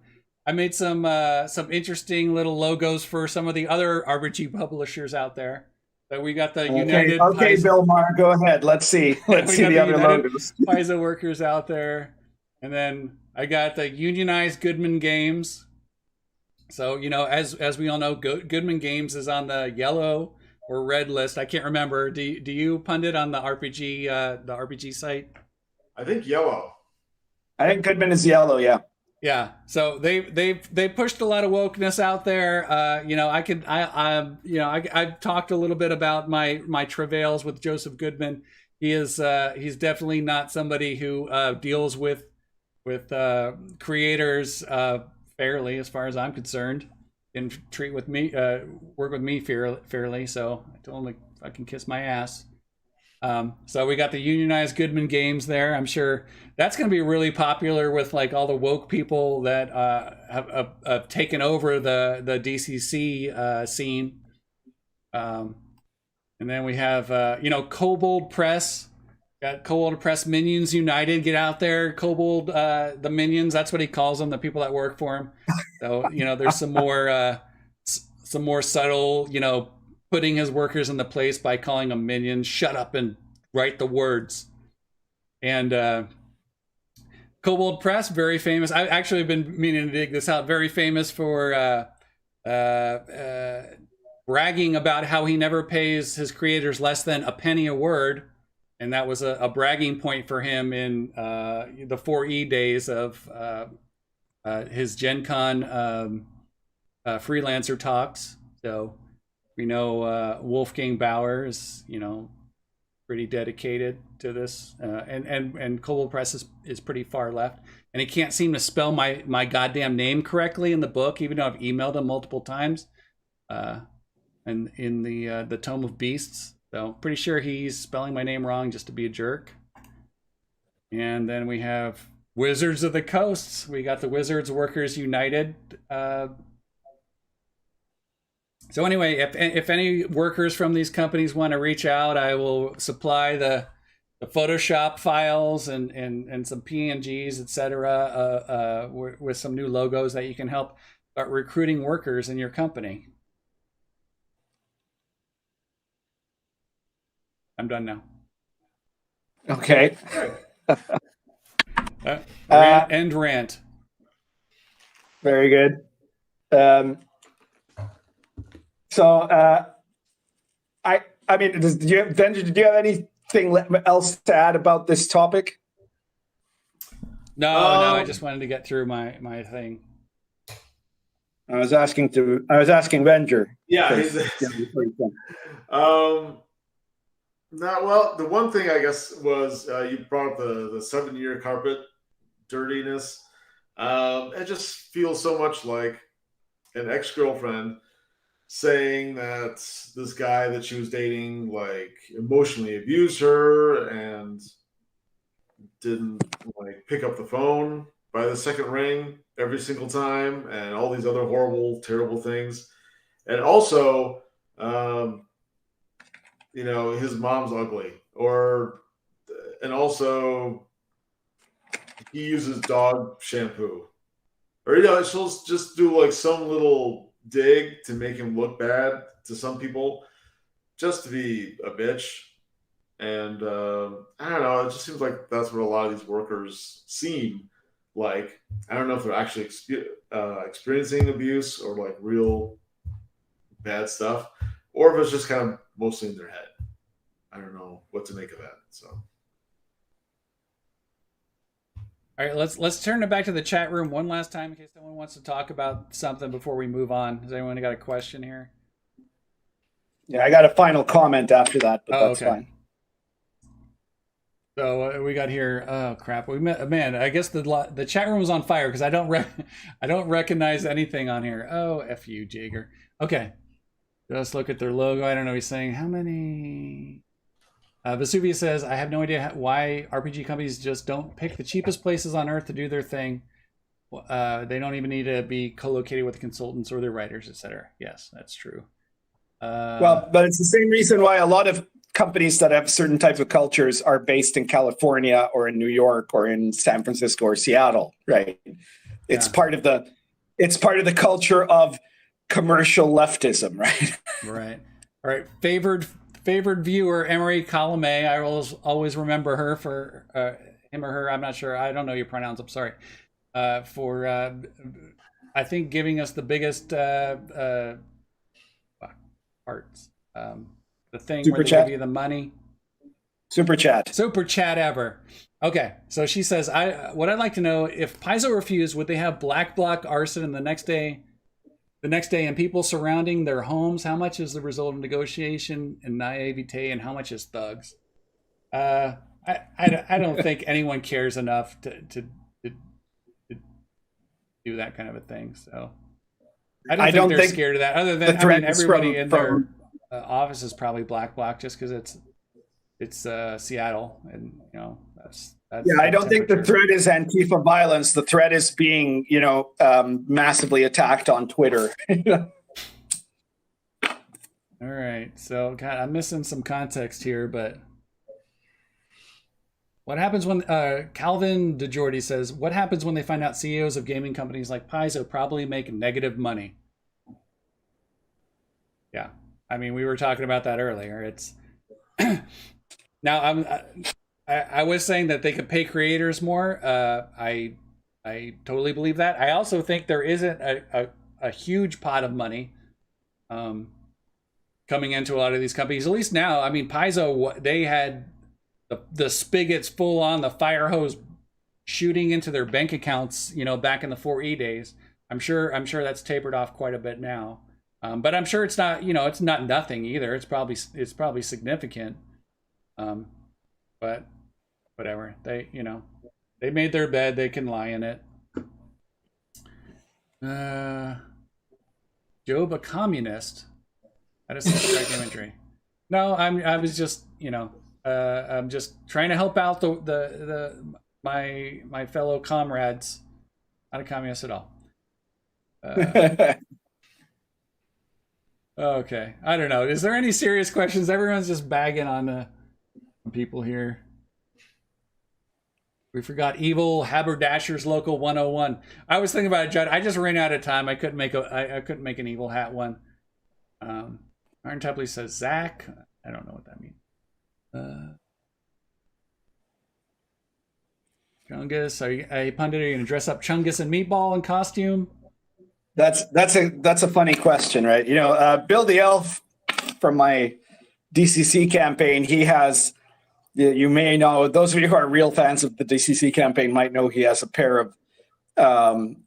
interesting little logos for some of the other RPG publishers out there. So we got the United. Okay, Bill Maher, go ahead. Let's see the other logos. Paizo workers out there. And then I got the Unionized Goodman Games. So, as we all know, Goodman Games is on the yellow or red list. I can't remember. Do you pundit on the RPG site? I think yellow. I think Goodman is yellow, yeah. Yeah. So they pushed a lot of wokeness out there. I've talked a little bit about my travails with Joseph Goodman. He's definitely not somebody who deals with creators fairly, as far as I'm concerned, and work with me fairly. So I told him I can kiss my ass. So we got the Unionize Goodman games there. I'm sure that's going to be really popular with like all the woke people that have taken over the DCC scene. And then we have Kobold Press. Got Kobold Press Minions United. Get out there, Kobold. The Minions. That's what he calls them. The people that work for him. So there's some more subtle, putting his workers in the place by calling them minions. Shut up and write the words. And Kobold Press, very famous. I've actually been meaning to dig this out. Very famous for bragging about how he never pays his creators less than a penny a word. And that was a bragging point for him in the 4E days of his Gen Con freelancer talks. So we know Wolfgang Bauer is, pretty dedicated to this. And Kobold Press is pretty far left. And he can't seem to spell my goddamn name correctly in the book, even though I've emailed him multiple times. And in the Tome of Beasts. So pretty sure he's spelling my name wrong just to be a jerk. And then we have Wizards of the Coasts. We got the Wizards Workers United. So anyway, if any workers from these companies want to reach out, I will supply the Photoshop files and some PNGs, etc., with some new logos that you can help start recruiting workers in your company. I'm done now. Okay. End rant. Very good. I mean, did you have anything else to add about this topic? No, I just wanted to get through my thing. I was asking Venger. Yeah. The one thing I guess was you brought up the 7-year carpet dirtiness. It just feels so much like an ex-girlfriend saying that this guy that she was dating like emotionally abused her and didn't like pick up the phone by the second ring every single time, and all these other horrible, terrible things. And also, his mom's ugly, and also he uses dog shampoo, or she'll just do like some little dig to make him look bad to some people, just to be a bitch. And I don't know, it just seems like that's what a lot of these workers seem like. I don't know if they're actually experiencing abuse or like real bad stuff, or if it's just kind of mostly in their head. I don't know what to make of that. So, all right, let's turn it back to the chat room one last time in case someone wants to talk about something before we move on. Has anyone got a question here? Yeah, I got a final comment after that, but that's okay. fine. So we got here. Oh crap! Man. I guess the chat room was on fire because I don't recognize anything on here. Oh, f you, Jager. Okay, let's look at their logo. I don't know. He's saying how many. Vesuvius says, I have no idea why RPG companies just don't pick the cheapest places on Earth to do their thing. They don't even need to be co-located with the consultants or their writers, etc. Yes, that's true. But it's the same reason why a lot of companies that have certain types of cultures are based in California or in New York or in San Francisco or Seattle, right? It's part of the culture of commercial leftism, right? Right. All right. Favored viewer, Emery Colomé. I will always remember her for him or her. I'm not sure. I don't know your pronouns. I'm sorry. For I think giving us the biggest parts. The thing Super where they chat. give you the money. Super chat ever. Okay, so she says, what I'd like to know, if Paizo refused, would they have black bloc arson in the next day and people surrounding their homes? How much is the result of negotiation and naivete, and how much is thugs? I don't think anyone cares enough to do that kind of a thing. So I don't think they're scared of that. Other than everybody in their office is probably black bloc, just because it's Seattle, and that's yeah. I don't think the threat is Antifa violence. The threat is being massively attacked on Twitter. All right, so God, I'm missing some context here, but what happens when Calvin DeJordy says, what happens when they find out CEOs of gaming companies like Paizo probably make negative money? Yeah, I mean, we were talking about that earlier. It's now I was saying that they could pay creators more. I totally believe that. I also think there isn't a huge pot of money coming into a lot of these companies. At least now, I mean, Paizo, they had the spigots full on, the fire hose shooting into their bank accounts, back in the 4E days. I'm sure that's tapered off quite a bit now. But I'm sure it's not, it's not nothing either. It's probably significant. But whatever. They made their bed, they can lie in it. Job a communist. That is such imagery. No, I was just, I'm just trying to help out my fellow comrades. Not a communist at all. Okay, I don't know. Is there any serious questions? Everyone's just bagging on people here. We forgot Evil Haberdashers Local 101. I was thinking about it, Judd. I just ran out of time. I couldn't make an Evil Hat one. Iron Tepley says Zach. I don't know what that means. Chungus, are Pundit, are you gonna dress up Chungus and Meatball in costume? That's a funny question, right? Bill the Elf from my DCC campaign, he has, you may know, those of you who are real fans of the DCC campaign might know he has a pair of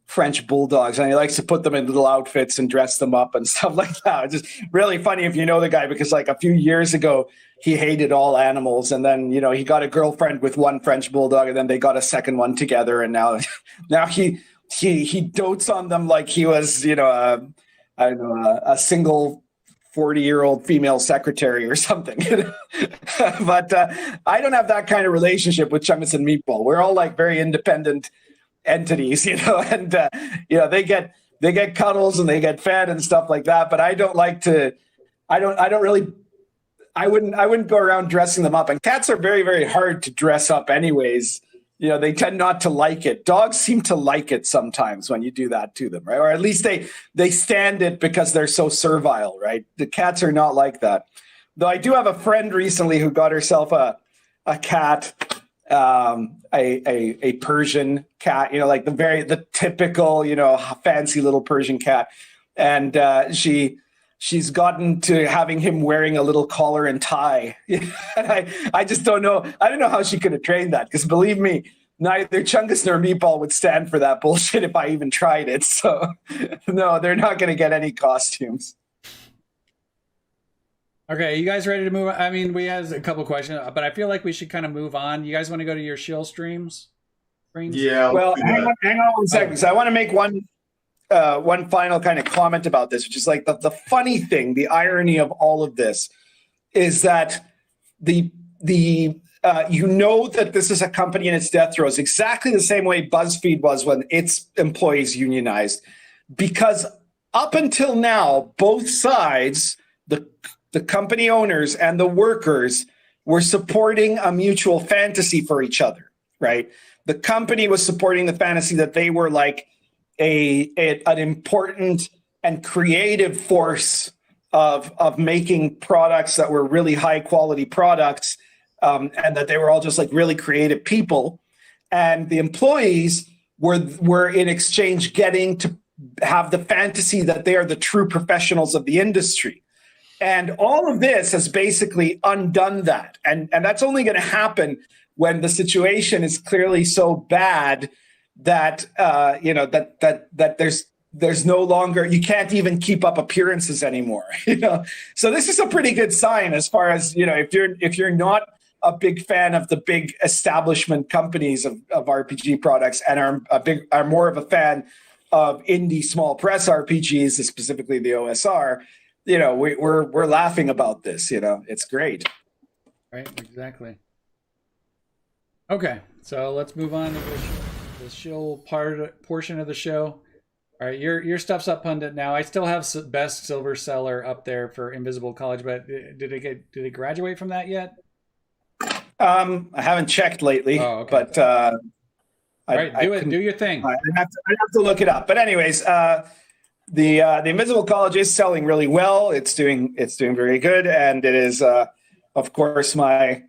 French bulldogs, and he likes to put them in little outfits and dress them up and stuff like that. It's just really funny if you know the guy, because like a few years ago, he hated all animals, and then he got a girlfriend with one French bulldog, and then they got a second one together, and now he dotes on them like he was a single 40-year-old female secretary or something. But I don't have that kind of relationship with Chungus and Meatball. We're all like very independent entities, and they get cuddles and they get fed and stuff like that. But I don't like to. I wouldn't go around dressing them up. And cats are very, very hard to dress up, anyways. They tend not to like it. Dogs seem to like it sometimes when you do that to them, right? Or at least they stand it because they're so servile, right? The cats are not like that. Though I do have a friend recently who got herself a cat. A Persian cat, like the typical, fancy little Persian cat. And she's gotten to having him wearing a little collar and tie. And I just don't know. I don't know how she could have trained that, because believe me, neither Chungus nor Meatball would stand for that bullshit if I even tried it. So no, they're not going to get any costumes. Okay, you guys ready to move on? I mean, we have a couple questions, but I feel like we should kind of move on. You guys want to go to your shill streams? Yeah. Well, hang on 1 second, because I want to make one final kind of comment about this, which is like the funny thing, the irony of all of this is that that this is a company in its death throes, exactly the same way BuzzFeed was when its employees unionized, because up until now, both sides, the company owners and the workers, were supporting a mutual fantasy for each other, right? The company was supporting the fantasy that they were like an important and creative force of making products that were really high quality products, and that they were all just like really creative people. And the employees were in exchange getting to have the fantasy that they are the true professionals of the industry. And all of this has basically undone that. And that's only going to happen when the situation is clearly so bad that, that there's no longer, you can't even keep up appearances anymore. So this is a pretty good sign as far as, if you're not a big fan of the big establishment companies of RPG products and are more of a fan of indie small press RPGs, specifically the OSR, we're laughing about this. It's great. Right, exactly. Okay, so let's move on to the shill portion of the show. All right, your stuff's up, Pundit. Now I still have best silver seller up there for Invisible College, but did it graduate from that yet? I haven't checked lately, but do your thing. I'd have to look it up. But anyways, the Invisible College is selling really well. It's doing very good, and it is, of course, my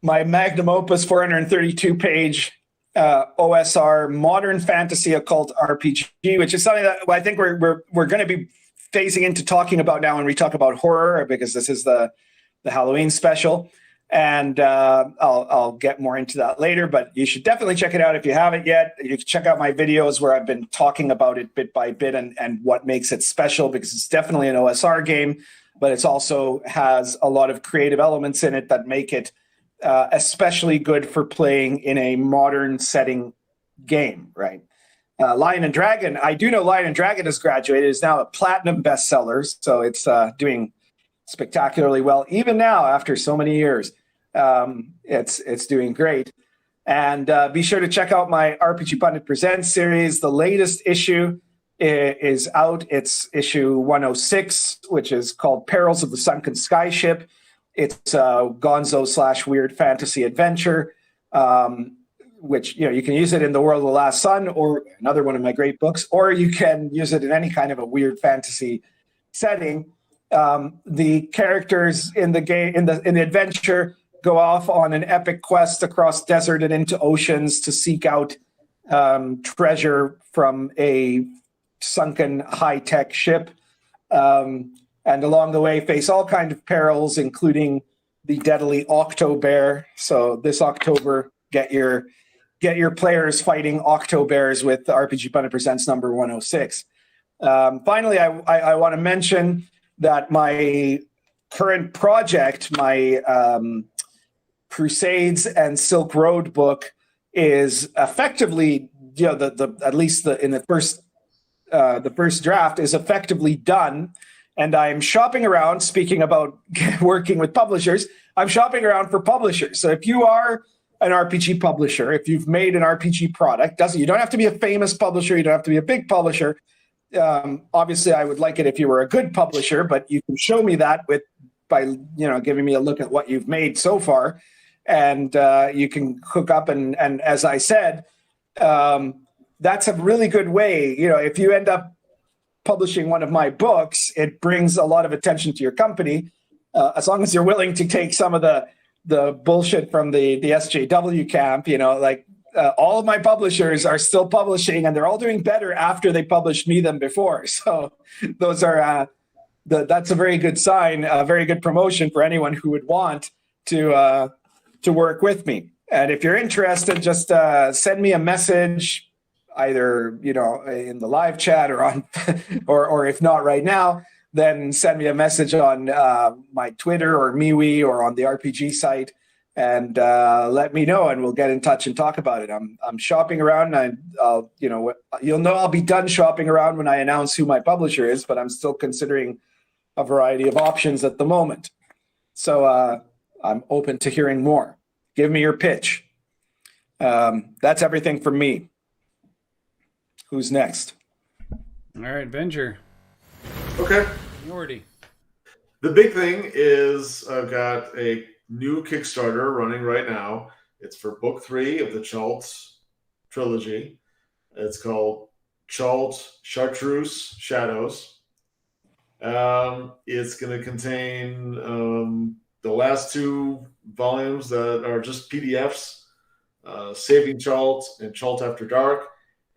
magnum opus, 432 page OSR modern fantasy occult RPG, which is something that I think we're going to be phasing into talking about now when we talk about horror, because this is the Halloween special. And I'll get more into that later, but you should definitely check it out if you haven't yet. You can check out my videos where I've been talking about it bit by bit and what makes it special, because it's definitely an OSR game, but it's also has a lot of creative elements in it that make it especially good for playing in a modern setting game, right? Lion and Dragon, I do know Lion and Dragon has graduated. It's now a platinum bestseller, so it's doing spectacularly well, even now after so many years. It's doing great. And be sure to check out my RPG Pundit Presents series. The latest issue is out. It's issue 106, which is called Perils of the Sunken Skyship. It's gonzo/weird fantasy adventure, which, you can use it in the World of the Last Sun, or another one of my great books, or you can use it in any kind of a weird fantasy setting. The characters in the game, in the adventure, go off on an epic quest across desert and into oceans to seek out treasure from a sunken high-tech ship, and along the way face all kinds of perils, including the deadly Octo Bear. So this October, get your players fighting Octo Bears with the RPG Pundit Presents number 106. Finally, I want to mention that my current project, my Crusades and Silk Road book, is effectively, at least in the first draft is effectively done, and I'm shopping around. Speaking about working with publishers, I'm shopping around for publishers. So if you are an RPG publisher, if you've made an RPG product, you don't have to be a famous publisher, you don't have to be a big publisher. Obviously, I would like it if you were a good publisher, but you can show me that by giving me a look at what you've made so far, and you can hook up. And as I said, that's a really good way. If you end up publishing one of my books, it brings a lot of attention to your company, as long as you're willing to take some of the bullshit from the SJW camp. All of my publishers are still publishing, and they're all doing better after they published me than before. So those are that's a very good sign, a very good promotion for anyone who would want to work with me. And if you're interested, just send me a message, either in the live chat or on, or if not right now, then send me a message on my Twitter or MeWe or on the RPG site. And let me know, and we'll get in touch and talk about it. I'm shopping around, and you'll know I'll be done shopping around when I announce who my publisher is. But I'm still considering a variety of options at the moment. So I'm open to hearing more. Give me your pitch. That's everything from me. Who's next? All right, Venger. Okay. Yordi. The big thing is I've got a new Kickstarter running right now. It's for book 3 of the Chalt trilogy. It's called Chalt Chartreuse Shadows. It's going to contain the last 2 volumes that are just PDFs, Saving Chalt and Chalt After Dark.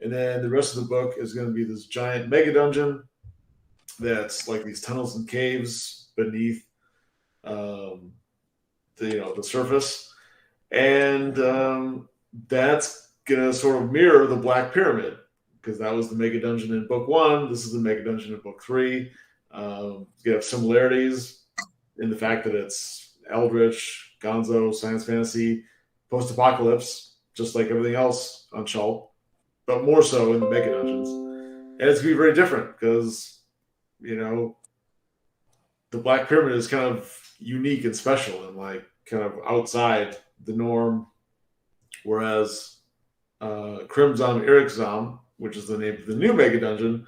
And then the rest of the book is going to be this giant mega dungeon that's like these tunnels and caves beneath the surface, and that's gonna sort of mirror the Black Pyramid, because that was the mega dungeon in book 1. This is the mega dungeon in book 3. You have similarities in the fact that it's eldritch, gonzo, science fantasy, post-apocalypse, just like everything else on Chult, but more so in the mega dungeons. And it's gonna be very different because the Black Pyramid is kind of unique and special and like kind of outside the norm, whereas Crimson Irixam, which is the name of the new mega dungeon,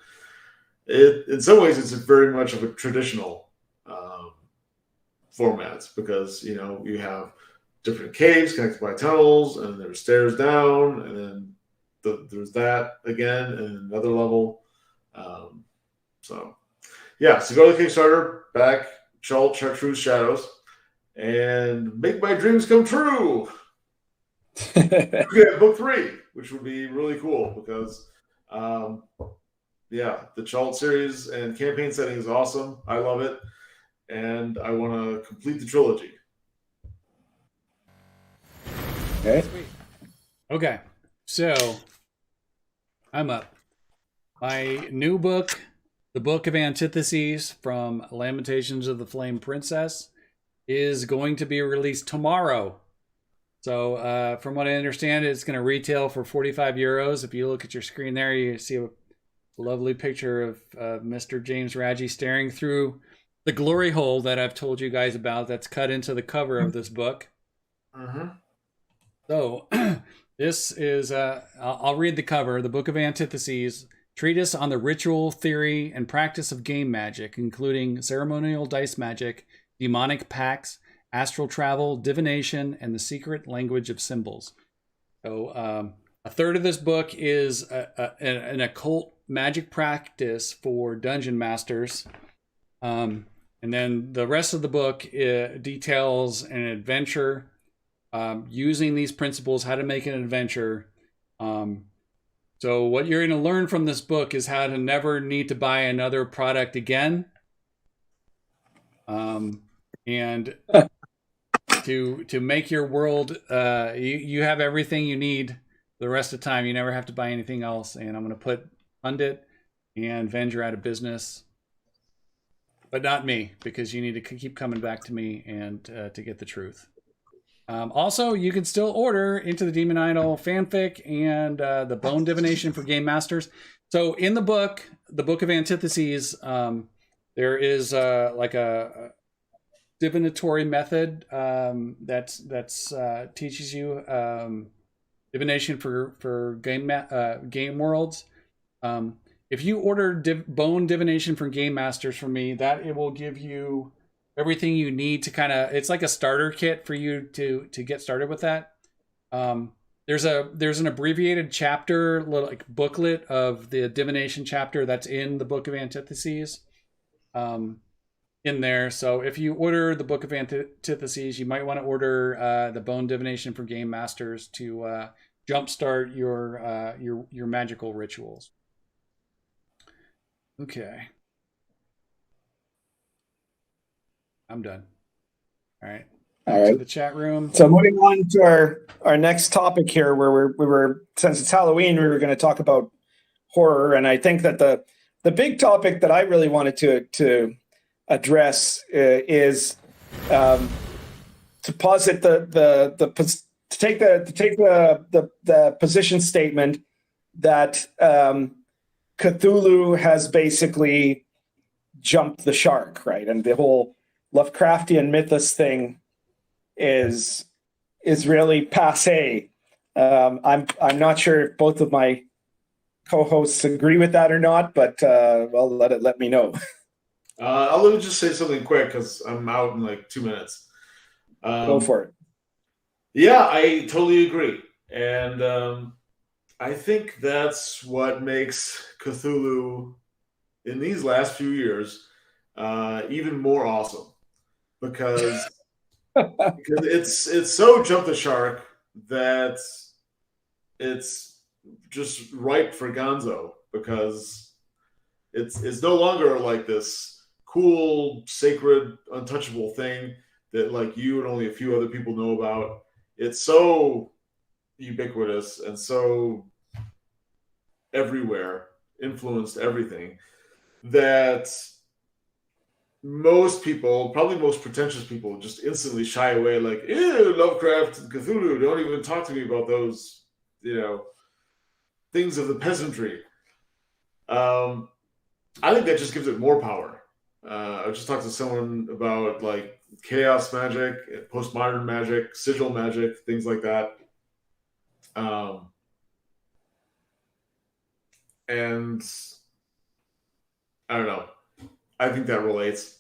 in some ways it's very much of a traditional format, because you have different caves connected by tunnels, and there's stairs down, and then there's that again and another level. So go to the Kickstarter, back Chartreuse Shadows, and make my dreams come true. We have book 3, which would be really cool because, the Chalt series and campaign setting is awesome. I love it, and I want to complete the trilogy. Okay. Okay, so I'm up. My new book, The Book of Antitheses from Lamentations of the Flame Princess, is going to be released tomorrow. So from what I understand, it's going to retail for 45 euros. If you look at your screen there, you see a lovely picture of Mr. James Raggi staring through the glory hole that I've told you guys about that's cut into the cover of this book. Mm-hmm. So this is, I'll read the cover. The Book of Antitheses, treatise on the ritual, theory, and practice of game magic, including ceremonial dice magic, demonic pacts, astral travel, divination, and the secret language of symbols. So a third of this book is an occult magic practice for dungeon masters. And then the rest of the book details an adventure using these principles, how to make an adventure. So what you're going to learn from this book is how to never need to buy another product again. And to make your world, you have everything you need the rest of the time. You never have to buy anything else. And I'm going to put Pundit and Venger out of business, but not me, because you need to keep coming back to me and to get the truth. Also, you can still order Into the Demon Idol fanfic and the Bone Divination for Game Masters. So in the book, The Book of Antitheses, there is like a divinatory method that's teaches you divination for game worlds. If you order Bone Divination for Game Masters from me, that it will give you everything you need to kind of, it's like a starter kit for you to get started with that. There's an abbreviated chapter, little like booklet of the divination chapter that's in the Book of Antitheses in there. So if you order the Book of Antitheses, you might want to order the Bone Divination for Game Masters to jumpstart your magical rituals. Okay. I'm done. All right. All right. To the chat room. So moving on to our next topic here, where we were since it's Halloween, we were going to talk about horror, and I think that the big topic that I really wanted to address is to posit to take the position statement that Cthulhu has basically jumped the shark, right? And the whole Lovecraftian mythos thing is really passé. I'm not sure if both of my co-hosts agree with that or not, but well, let me know. Let me just say something quick because I'm out in like 2 minutes. Go for it. Yeah, I totally agree, and I think that's what makes Cthulhu in these last few years even more awesome. Because it's so jump the shark that it's just ripe for Gonzo, because it's no longer like this cool, sacred, untouchable thing that like you and only a few other people know about. It's so ubiquitous and so everywhere, influenced everything, that most people, probably most pretentious people, just instantly shy away, like, ew, Lovecraft and Cthulhu, don't even talk to me about those, things of the peasantry. I think that just gives it more power. I just talked to someone about like chaos magic, postmodern magic, sigil magic, things like that. And I don't know. I think that relates.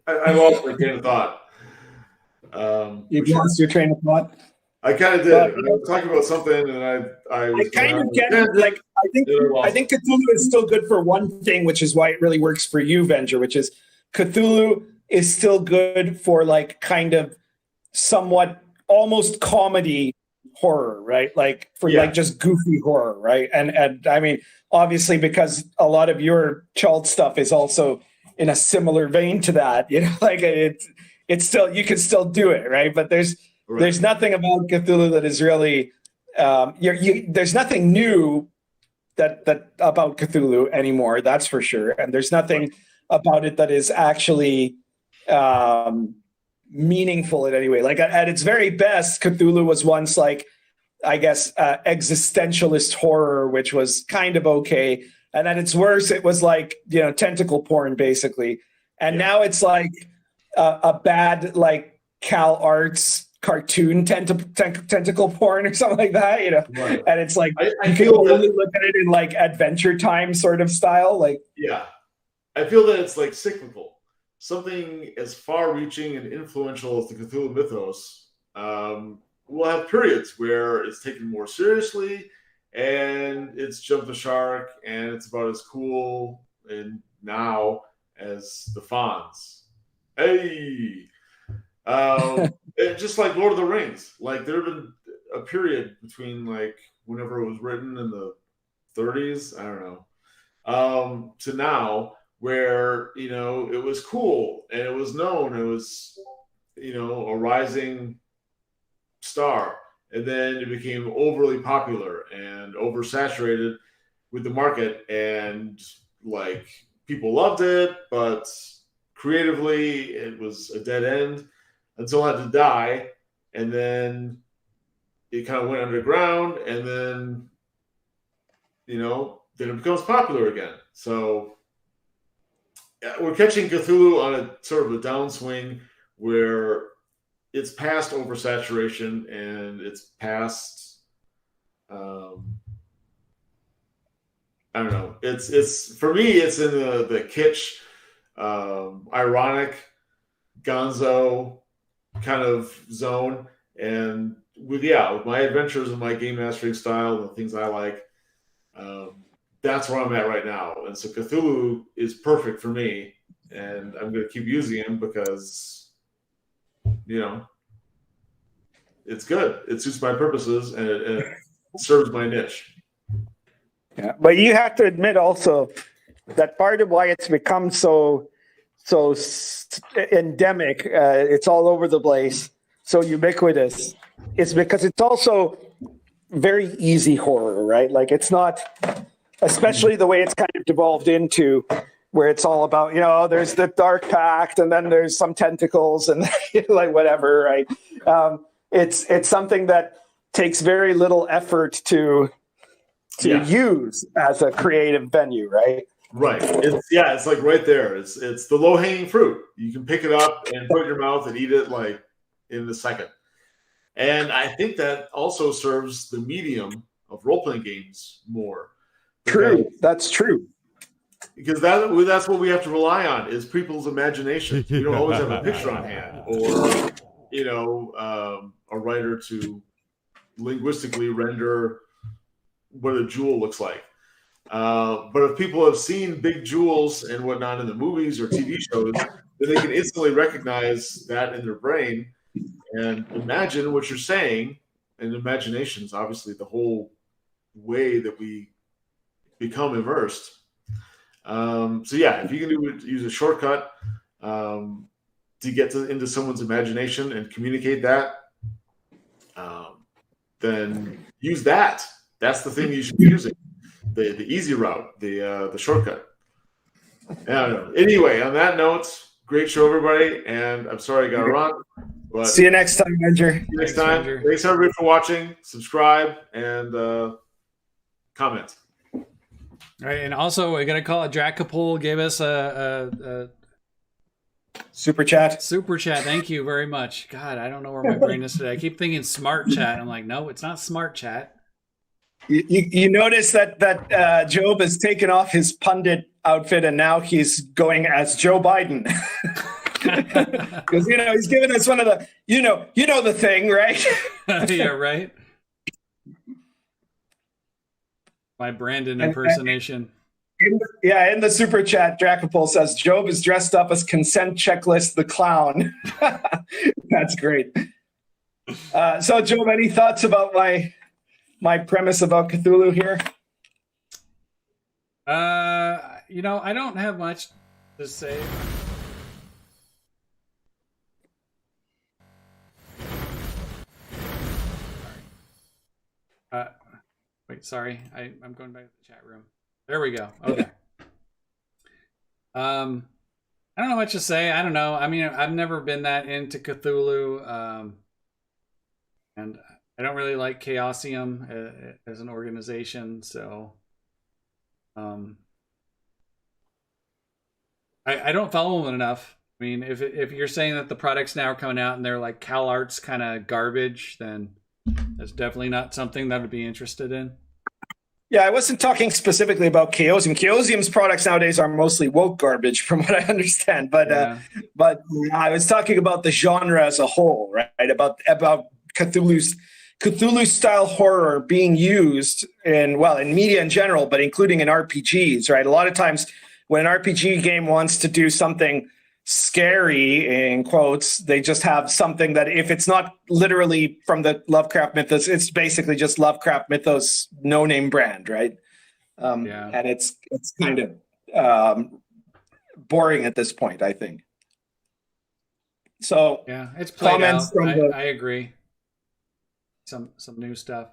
I lost my train of thought. You've lost your train of thought. I kind of did. I was talking about something, and I kind of get it. Like I think Cthulhu is still good for one thing, which is why it really works for you, Venger. Which is Cthulhu is still good for like kind of somewhat almost comedy horror, right? Like for like just goofy horror, right? And I mean, obviously, because a lot of your child stuff is also in a similar vein to that, you know, like it's still, you can still do it, right? But there's nothing about Cthulhu that is really there's nothing new that about Cthulhu anymore, that's for sure. And there's nothing about it that is actually meaningful in any way. Like at its very best, Cthulhu was once like, I guess, existentialist horror, which was kind of okay. And at its worst, it was like, you know, tentacle porn, basically. And now it's like a bad, like, Cal Arts cartoon tentacle porn or something like that, you know? Right. And it's like, you can only look at it in, like, Adventure Time sort of style. Like, yeah. I feel that it's, like, cyclical. Something as far-reaching and influential as the Cthulhu mythos will have periods where it's taken more seriously, and it's jumped the shark, and it's about as cool and now as the Fonz. Hey, just like Lord of the Rings. Like there have been a period between like whenever it was written in the 30s, I don't know, to now where you know it was cool and it was known, it was you know a rising star. And then it became overly popular and oversaturated with the market, and like people loved it, but creatively it was a dead end until it had to die, and then it kind of went underground, and then you know then it becomes popular again. So we're catching Cthulhu on a sort of a downswing where it's past oversaturation and it's past I don't know. It's for me it's in the kitsch, ironic, gonzo kind of zone. And with my adventures and my game mastering style and the things I like, that's where I'm at right now. And so Cthulhu is perfect for me, and I'm going to keep using him because you know, it's good. It suits my purposes, and it serves my niche. Yeah, but you have to admit also that part of why it's become so endemic, it's all over the place, so ubiquitous, it's because it's also very easy horror, right? Like it's not, especially the way it's kind of devolved into, where it's all about, you know, there's the dark pact and then there's some tentacles and like whatever, right? It's something that takes very little effort to use as a creative venue, right? Right. It's like right there. It's the low-hanging fruit. You can pick it up and put it in your mouth and eat it like in a second. And I think that also serves the medium of role-playing games more. True. That's true. Because that's what we have to rely on is people's imagination. We don't always have a picture on hand, or you know, a writer to linguistically render what a jewel looks like. But if people have seen big jewels and whatnot in the movies or TV shows, then they can instantly recognize that in their brain and imagine what you're saying. And imagination is obviously the whole way that we become immersed. So yeah, if you can use a shortcut to get into someone's imagination and communicate that, then use that. That's the thing you should be using. The easy route, the shortcut. I don't know. Anyway, on that note, great show, everybody. And I'm sorry I got to run. But see you next time, Andrew. Next time. Thanks everybody for watching. Subscribe and comment. All right, and also we're gonna call it Dracapole gave us a Super chat. super chat. Thank you very much. God, I don't know where my brain is today. I keep thinking smart chat. I'm like, no, it's not smart chat. You notice that Job has taken off his pundit outfit and now he's going as Joe Biden. Because he's giving us one of the you know the thing, right? Yeah, right. My Brandon impersonation. In the super chat, Dracapole says Job is dressed up as Consent Checklist the Clown. That's great. So, Job, any thoughts about my premise about Cthulhu here? I don't have much to say. Wait, sorry. I'm going back to the chat room. There we go. Okay. I don't know what to say. I don't know. I mean, I've never been that into Cthulhu. And I don't really like Chaosium as an organization, so I don't follow them enough. I mean, if you're saying that the products now are coming out and they're like CalArts kind of garbage, then that's definitely not something that I would be interested in. Yeah, I wasn't talking specifically about Chaosium. Chaosium's products nowadays are mostly woke garbage, from what I understand. But I was talking about the genre as a whole, right? About Cthulhu style horror being used in media in general, but including in RPGs, right? A lot of times when an RPG game wants to do something scary, in quotes, they just have something that, if it's not literally from the Lovecraft mythos, it's basically just Lovecraft mythos no-name brand, right? And it's kind of boring at this point, I think. So yeah, it's played out. I agree. Some new stuff.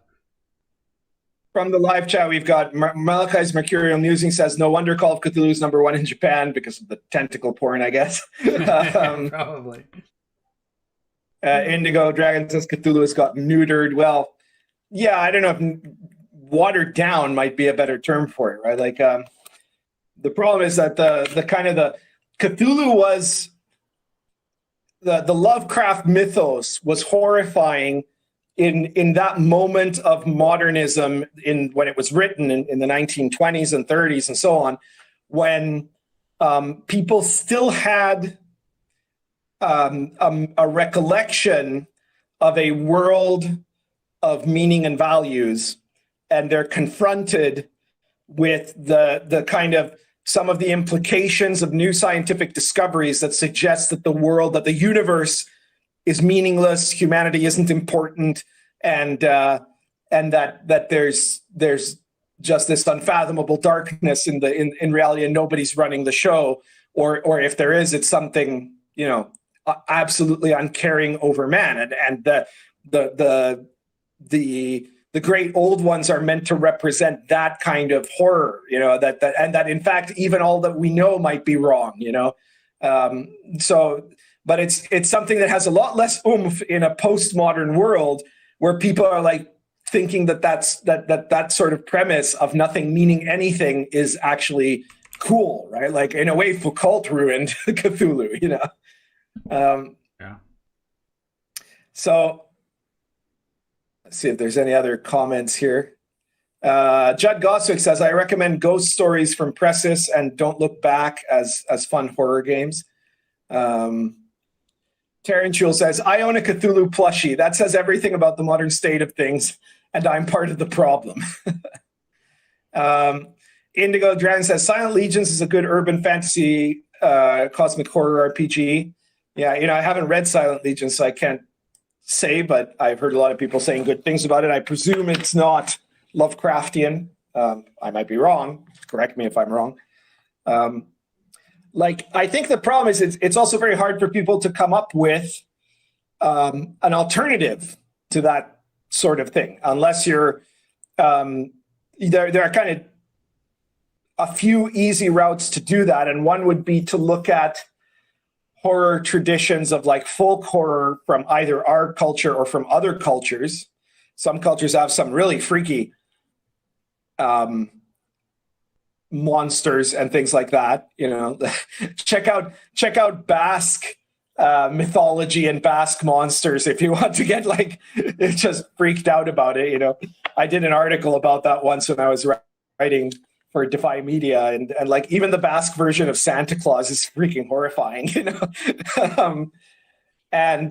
From the live chat, we've got Malachi's Mercurial Musing says, no wonder Call of Cthulhu is #1 in Japan because of the tentacle porn, I guess. Probably. Indigo Dragon says Cthulhu has got neutered. Well, yeah, I don't know if watered down might be a better term for it, right? Like, the problem is that the Cthulhu was the Lovecraft mythos was horrifying in that moment of modernism, when it was written in the 1920s and 30s and so on, when people still had a recollection of a world of meaning and values, and they're confronted with the kind of some of the implications of new scientific discoveries that suggest that the universe is meaningless, humanity isn't important, and that there's just this unfathomable darkness in reality, and nobody's running the show, or if there is, it's something absolutely uncaring over man, and the great old ones are meant to represent that kind of horror, that in fact even all that we know might be wrong, But it's something that has a lot less oomph in a postmodern world, where people are like thinking that sort of premise of nothing meaning anything is actually cool, right? Like, in a way, Foucault ruined Cthulhu, Yeah. So let's see if there's any other comments here. Judd Goswick says, I recommend Ghost Stories from Presses and Don't Look Back as fun horror games. Tarantule says, I own a Cthulhu plushie. That says everything about the modern state of things, and I'm part of the problem. Indigo Dragon says, Silent Legions is a good urban fantasy cosmic horror RPG. Yeah, I haven't read Silent Legions, so I can't say, but I've heard a lot of people saying good things about it. I presume it's not Lovecraftian. I might be wrong. Correct me if I'm wrong. I think the problem is it's also very hard for people to come up with an alternative to that sort of thing, unless you're there are kind of a few easy routes to do that, and one would be to look at horror traditions of like folk horror from either our culture or from other cultures. Some cultures have some really freaky monsters and things like that. You know, check out Basque mythology and Basque monsters if you want to get like just freaked out about it. You know, I did an article about that once when I was writing for Defy Media, and like even the Basque version of Santa Claus is freaking horrifying. You know, and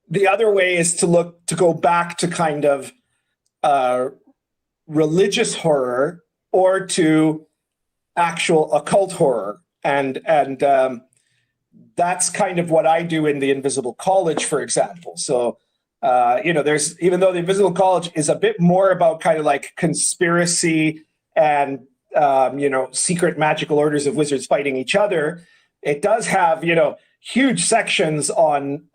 the other way is to go back to kind of religious horror or to actual occult horror, and that's kind of what I do in the Invisible College, for example. So you know, there's, even though the Invisible College is a bit more about kind of like conspiracy and you know, secret magical orders of wizards fighting each other, it does have, you know, huge sections on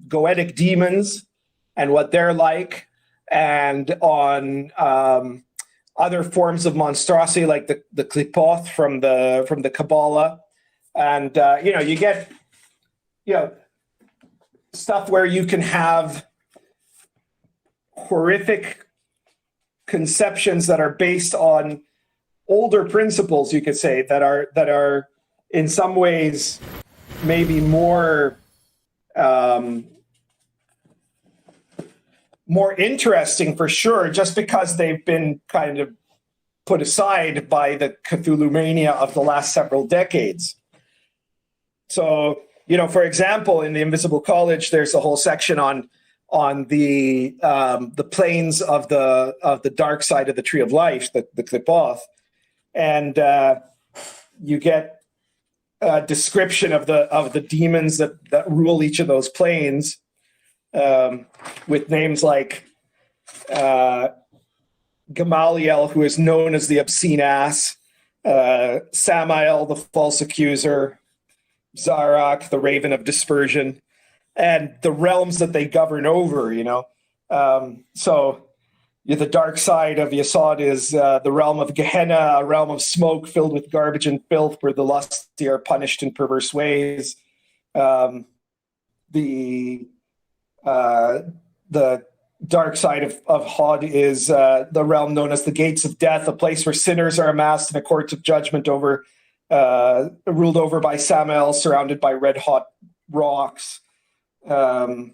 goetic demons and what they're like, and on other forms of monstrosity like the Qliphoth from the Kabbalah, and you know, you get, you know, stuff where you can have horrific conceptions that are based on older principles, you could say, that are in some ways maybe more more interesting, for sure, just because they've been kind of put aside by the Cthulhu mania of the last several decades. So, you know, for example, in the Invisible College, there's a whole section on the planes of the dark side of the Tree of Life, the Qliphoth, and you get a description of the demons that rule each of those planes, with names like Gamaliel, who is known as the obscene ass, Samael, the false accuser, Zarak, the raven of dispersion, and the realms that they govern over, you know. So the dark side of Yesod is the realm of Gehenna, a realm of smoke filled with garbage and filth, where the lusty are punished in perverse ways. The dark side of Hod is the realm known as the Gates of Death, a place where sinners are amassed in a court of judgment ruled over by Samael, surrounded by red-hot rocks. The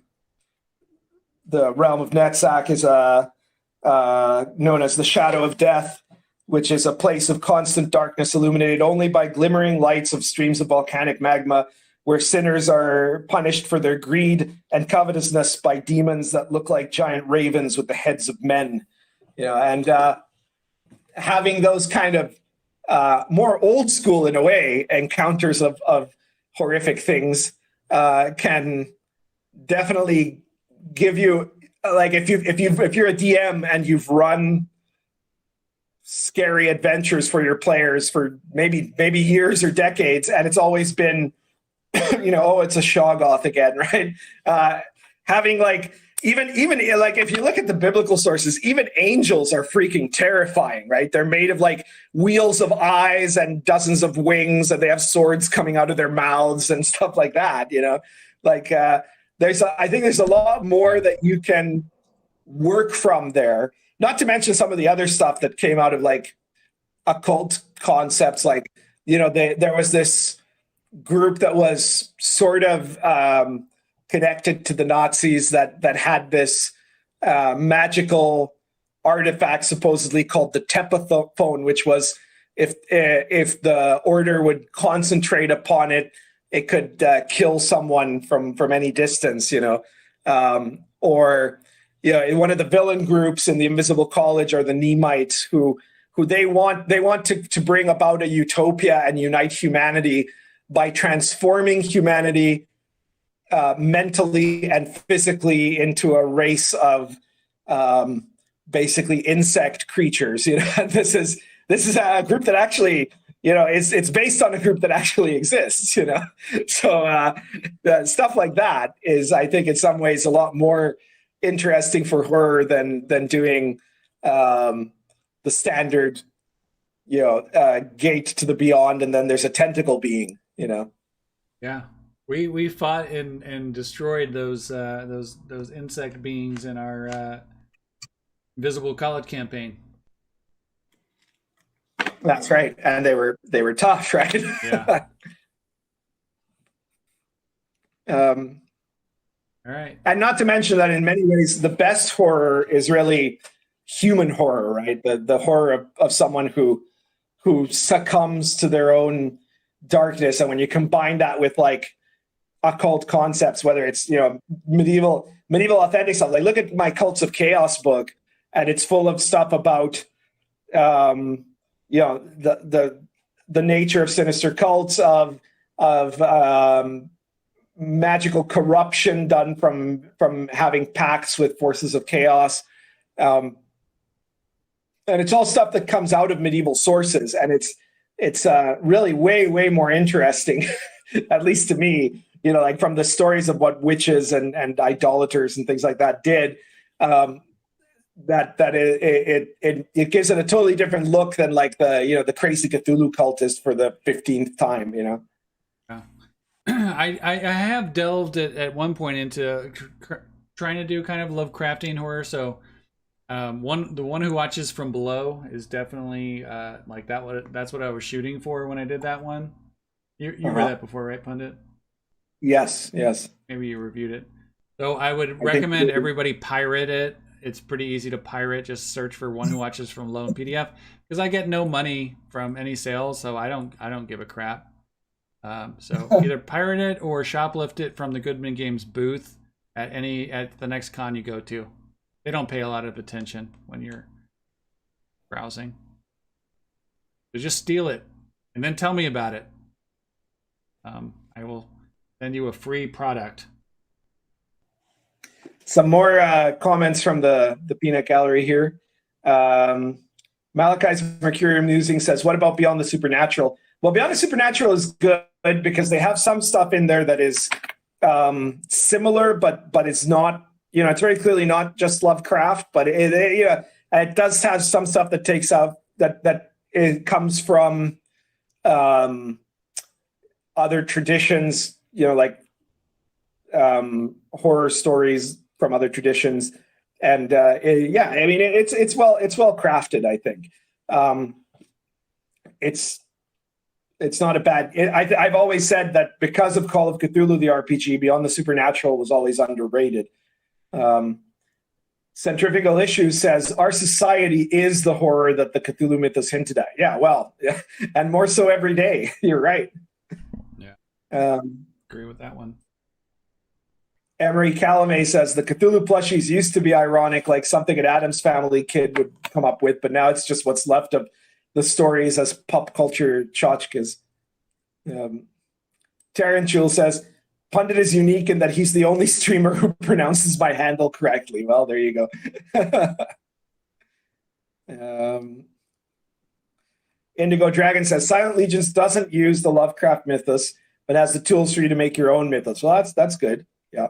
realm of Netzach is known as the Shadow of Death, which is a place of constant darkness illuminated only by glimmering lights of streams of volcanic magma, where sinners are punished for their greed and covetousness by demons that look like giant ravens with the heads of men. You know, and having those kind of more old school, in a way, encounters of horrific things can definitely give you, like, if you're a DM and you've run scary adventures for your players for maybe years or decades, and it's always been, you know, oh, it's a Shoggoth again, right? Having like, even like, if you look at the biblical sources, even angels are freaking terrifying, right? They're made of like wheels of eyes and dozens of wings, and they have swords coming out of their mouths and stuff like that, you know? Like, I think there's a lot more that you can work from there, not to mention some of the other stuff that came out of like occult concepts. Like, you know, there was this group that was sort of connected to the Nazis that had this magical artifact supposedly called the Tepaphone, which was, if the order would concentrate upon it, it could kill someone from any distance, you know. Or, you know, in one of the villain groups in the Invisible College are the Nemites, who they want to bring about a utopia and unite humanity by transforming humanity mentally and physically into a race of basically insect creatures. You know, this is a group that actually, you know, it's based on a group that actually exists. You know, so stuff like that is, I think, in some ways a lot more interesting for horror than doing the standard, you know, gate to the beyond, and then there's a tentacle being. You know. Yeah, we fought and destroyed those insect beings in our Invisible College campaign. That's right, and they were tough, right? Yeah. All right. And not to mention that in many ways, the best horror is really human horror, right? The horror of someone who succumbs to their own darkness, and when you combine that with like occult concepts, whether it's medieval authentic stuff, like look at my Cults of Chaos book, and it's full of stuff about the nature of sinister cults, of magical corruption done from having pacts with forces of chaos, and it's all stuff that comes out of medieval sources, and it's really way more interesting, at least to me. Like from the stories of what witches and idolaters and things like that did. It gives it a totally different look than like the crazy Cthulhu cultist for the 15th time. Yeah. I have delved at one point into trying to do kind of Lovecraftian horror. So the one who watches from below is definitely like that. That's what I was shooting for when I did that one. You read that before, right, Pundit? Yes. Maybe you reviewed it. So I would recommend everybody pirate it. It's pretty easy to pirate. Just search for One Who Watches from Below in PDF, because I get no money from any sales, so I don't give a crap. So either pirate it or shoplift it from the Goodman Games booth at the next con you go to. They don't pay a lot of attention when you're browsing. So just steal it and then tell me about it. I will send you a free product. Some more comments from the Peanut Gallery here. Malachi's Mercurium Musing says, what about Beyond the Supernatural? Well, Beyond the Supernatural is good because they have some stuff in there that is similar, but it's not, it's very clearly not just Lovecraft, but it does have some stuff that takes out, that it comes from other traditions, like horror stories from other traditions. And it's well crafted, I think. It's not a bad. I've always said that because of Call of Cthulhu, the RPG, Beyond the Supernatural was always underrated. Centrifugal Issues says our society is the horror that the Cthulhu mythos hinted at. Yeah, well, and more so every day. You're right. Yeah, agree with that one. Emery Calamay says the Cthulhu plushies used to be ironic, like something an Addams Family kid would come up with, but now it's just what's left of the stories as pop culture tchotchkes. Tarantule says, Pundit is unique in that he's the only streamer who pronounces my handle correctly. Well, there you go. Indigo Dragon says, Silent Legions doesn't use the Lovecraft mythos, but has the tools for you to make your own mythos. Well, that's good. Yeah.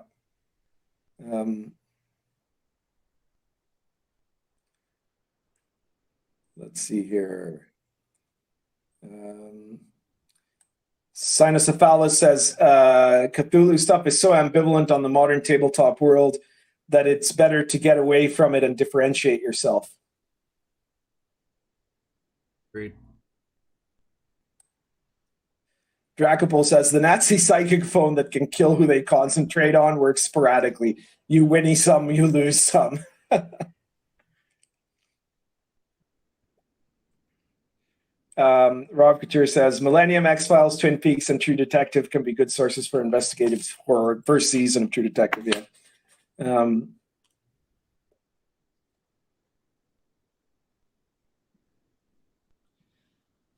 Let's see here. Cynocephalus says Cthulhu stuff is so ambivalent on the modern tabletop world that it's better to get away from it and differentiate yourself. Agreed. Dracopol says the Nazi psychic phone that can kill who they concentrate on works sporadically. You win some, you lose some. Rob Couture says Millennium, X-Files, Twin Peaks, and True Detective can be good sources for investigative horror. First season of True Detective, yeah.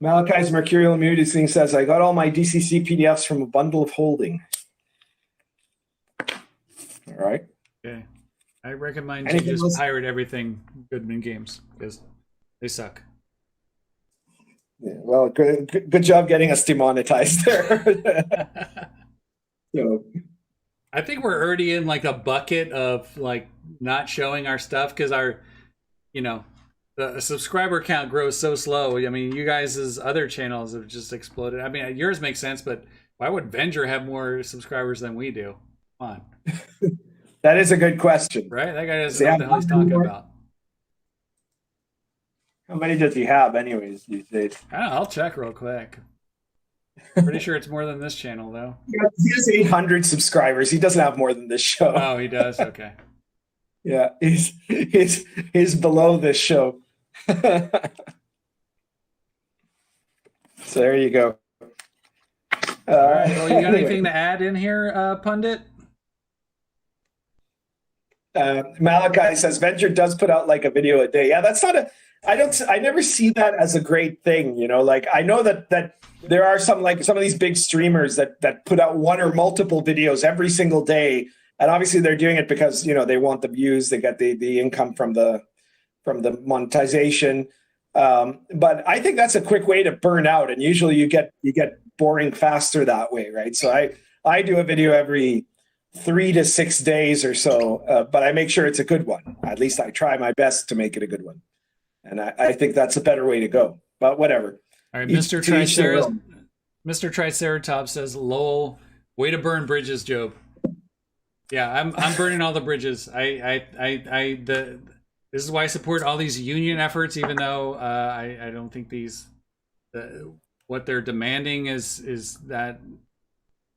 Malachi's Mercurial Musing says, I got all my DCC PDFs from a bundle of holding. All right. Okay. I recommend you just pirate everything Goodman Games because they suck. Yeah, well, good job getting us demonetized there. So, I think we're already in like a bucket of like not showing our stuff because our, the subscriber count grows so slow. I mean, you guys' other channels have just exploded. I mean, yours makes sense, but why would Venger have more subscribers than we do? Come on. That is a good question. Right? That guy doesn't know what the hell he's talking about. How many does he have, anyways, these days? I'll check real quick. Pretty sure it's more than this channel, though. He has 800 subscribers. He doesn't have more than this show. Oh, he does? Okay. Yeah, he's below this show. So there you go. All right. Well, you got anything to add in here, Pundit? Malachi says Venture does put out like a video a day. Yeah, that's not a. I never see that as a great thing. You know, like I know that there are some of these big streamers that put out one or multiple videos every single day, and obviously they're doing it because, you know, they want the views, they get the income from the monetization. But I think that's a quick way to burn out, and usually you get boring faster that way, right? So I do a video every 3 to 6 days or so, but I make sure it's a good one. At least I try my best to make it a good one, and I think that's a better way to go. But whatever. All right, Mr. Triceratops says, "Lol, way to burn bridges, Job." Yeah, I'm burning all the bridges. This is why I support all these union efforts, even though I don't think what they're demanding is that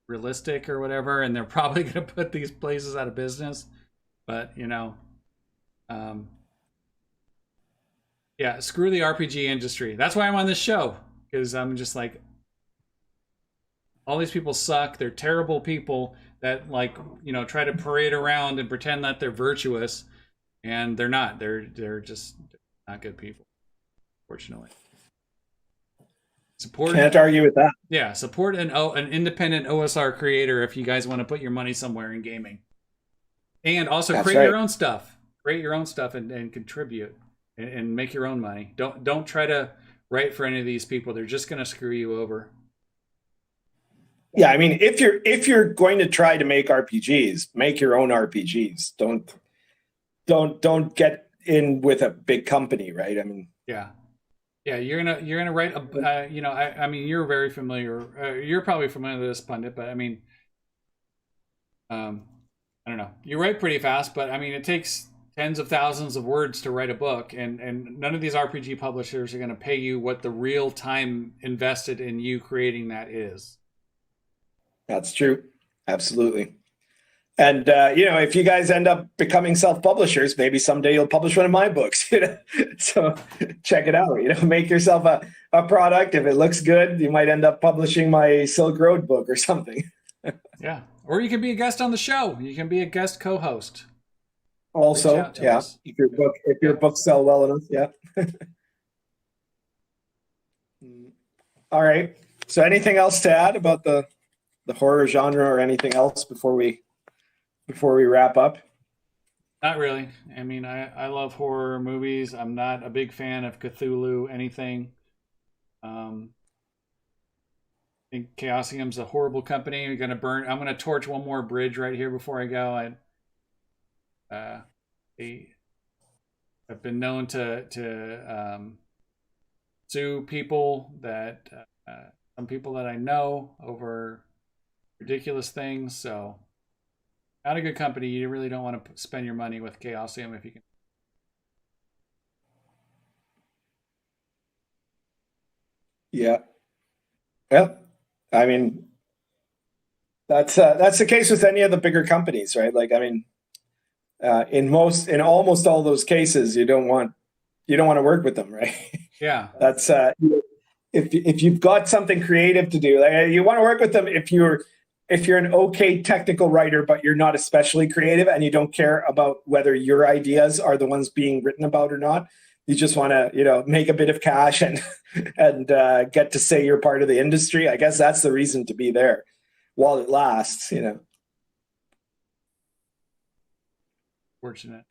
realistic or whatever, and they're probably going to put these places out of business. But, you know, yeah, screw the RPG industry. That's why I'm on this show, because I'm just like, all these people suck. They're terrible people that, like, you know, try to parade around and pretend that they're virtuous. And they're not. They're just not good people, fortunately. Can't argue with that. Yeah, support an independent OSR creator if you guys want to put your money somewhere in gaming. And also create your own stuff. Create your own stuff and contribute and make your own money. Don't try to write for any of these people. They're just going to screw you over. Yeah, I mean, if you're going to try to make RPGs, make your own RPGs. Don't get in with a big company, right? I mean, yeah, you're gonna write a you know, I mean, you're very familiar. You're probably familiar with this, Pundit, but I mean, I don't know. You write pretty fast, but I mean, it takes tens of thousands of words to write a book, and none of these RPG publishers are going to pay you what the real time invested in you creating that is. That's true, absolutely. And, you know, if you guys end up becoming self-publishers, maybe someday you'll publish one of my books. You know? So check it out. You know, make yourself a product. If it looks good, you might end up publishing my Silk Road book or something. Yeah. Or you can be a guest on the show. You can be a guest co-host. Also, yeah. If your books sell well enough, yeah. All right. So anything else to add about the horror genre or anything else before we wrap up? Not really. I mean, I love horror movies. I'm not a big fan of Cthulhu anything. I think Chaosium's a horrible company. I'm gonna torch one more bridge right here before I go. I've been known to sue people that some people that I know over ridiculous things. So not a good company. You really don't want to spend your money with Chaosium if you can. Yeah. Well, I mean, that's the case with any of the bigger companies, right? Like, I mean, in almost all those cases, you don't want to work with them, right? Yeah. That's if you've got something creative to do, like, you want to work with them if you're an okay technical writer, but you're not especially creative and you don't care about whether your ideas are the ones being written about or not. You just want to, you know, make a bit of cash and get to say you're part of the industry. I guess that's the reason to be there while it lasts, you know. Fortunate.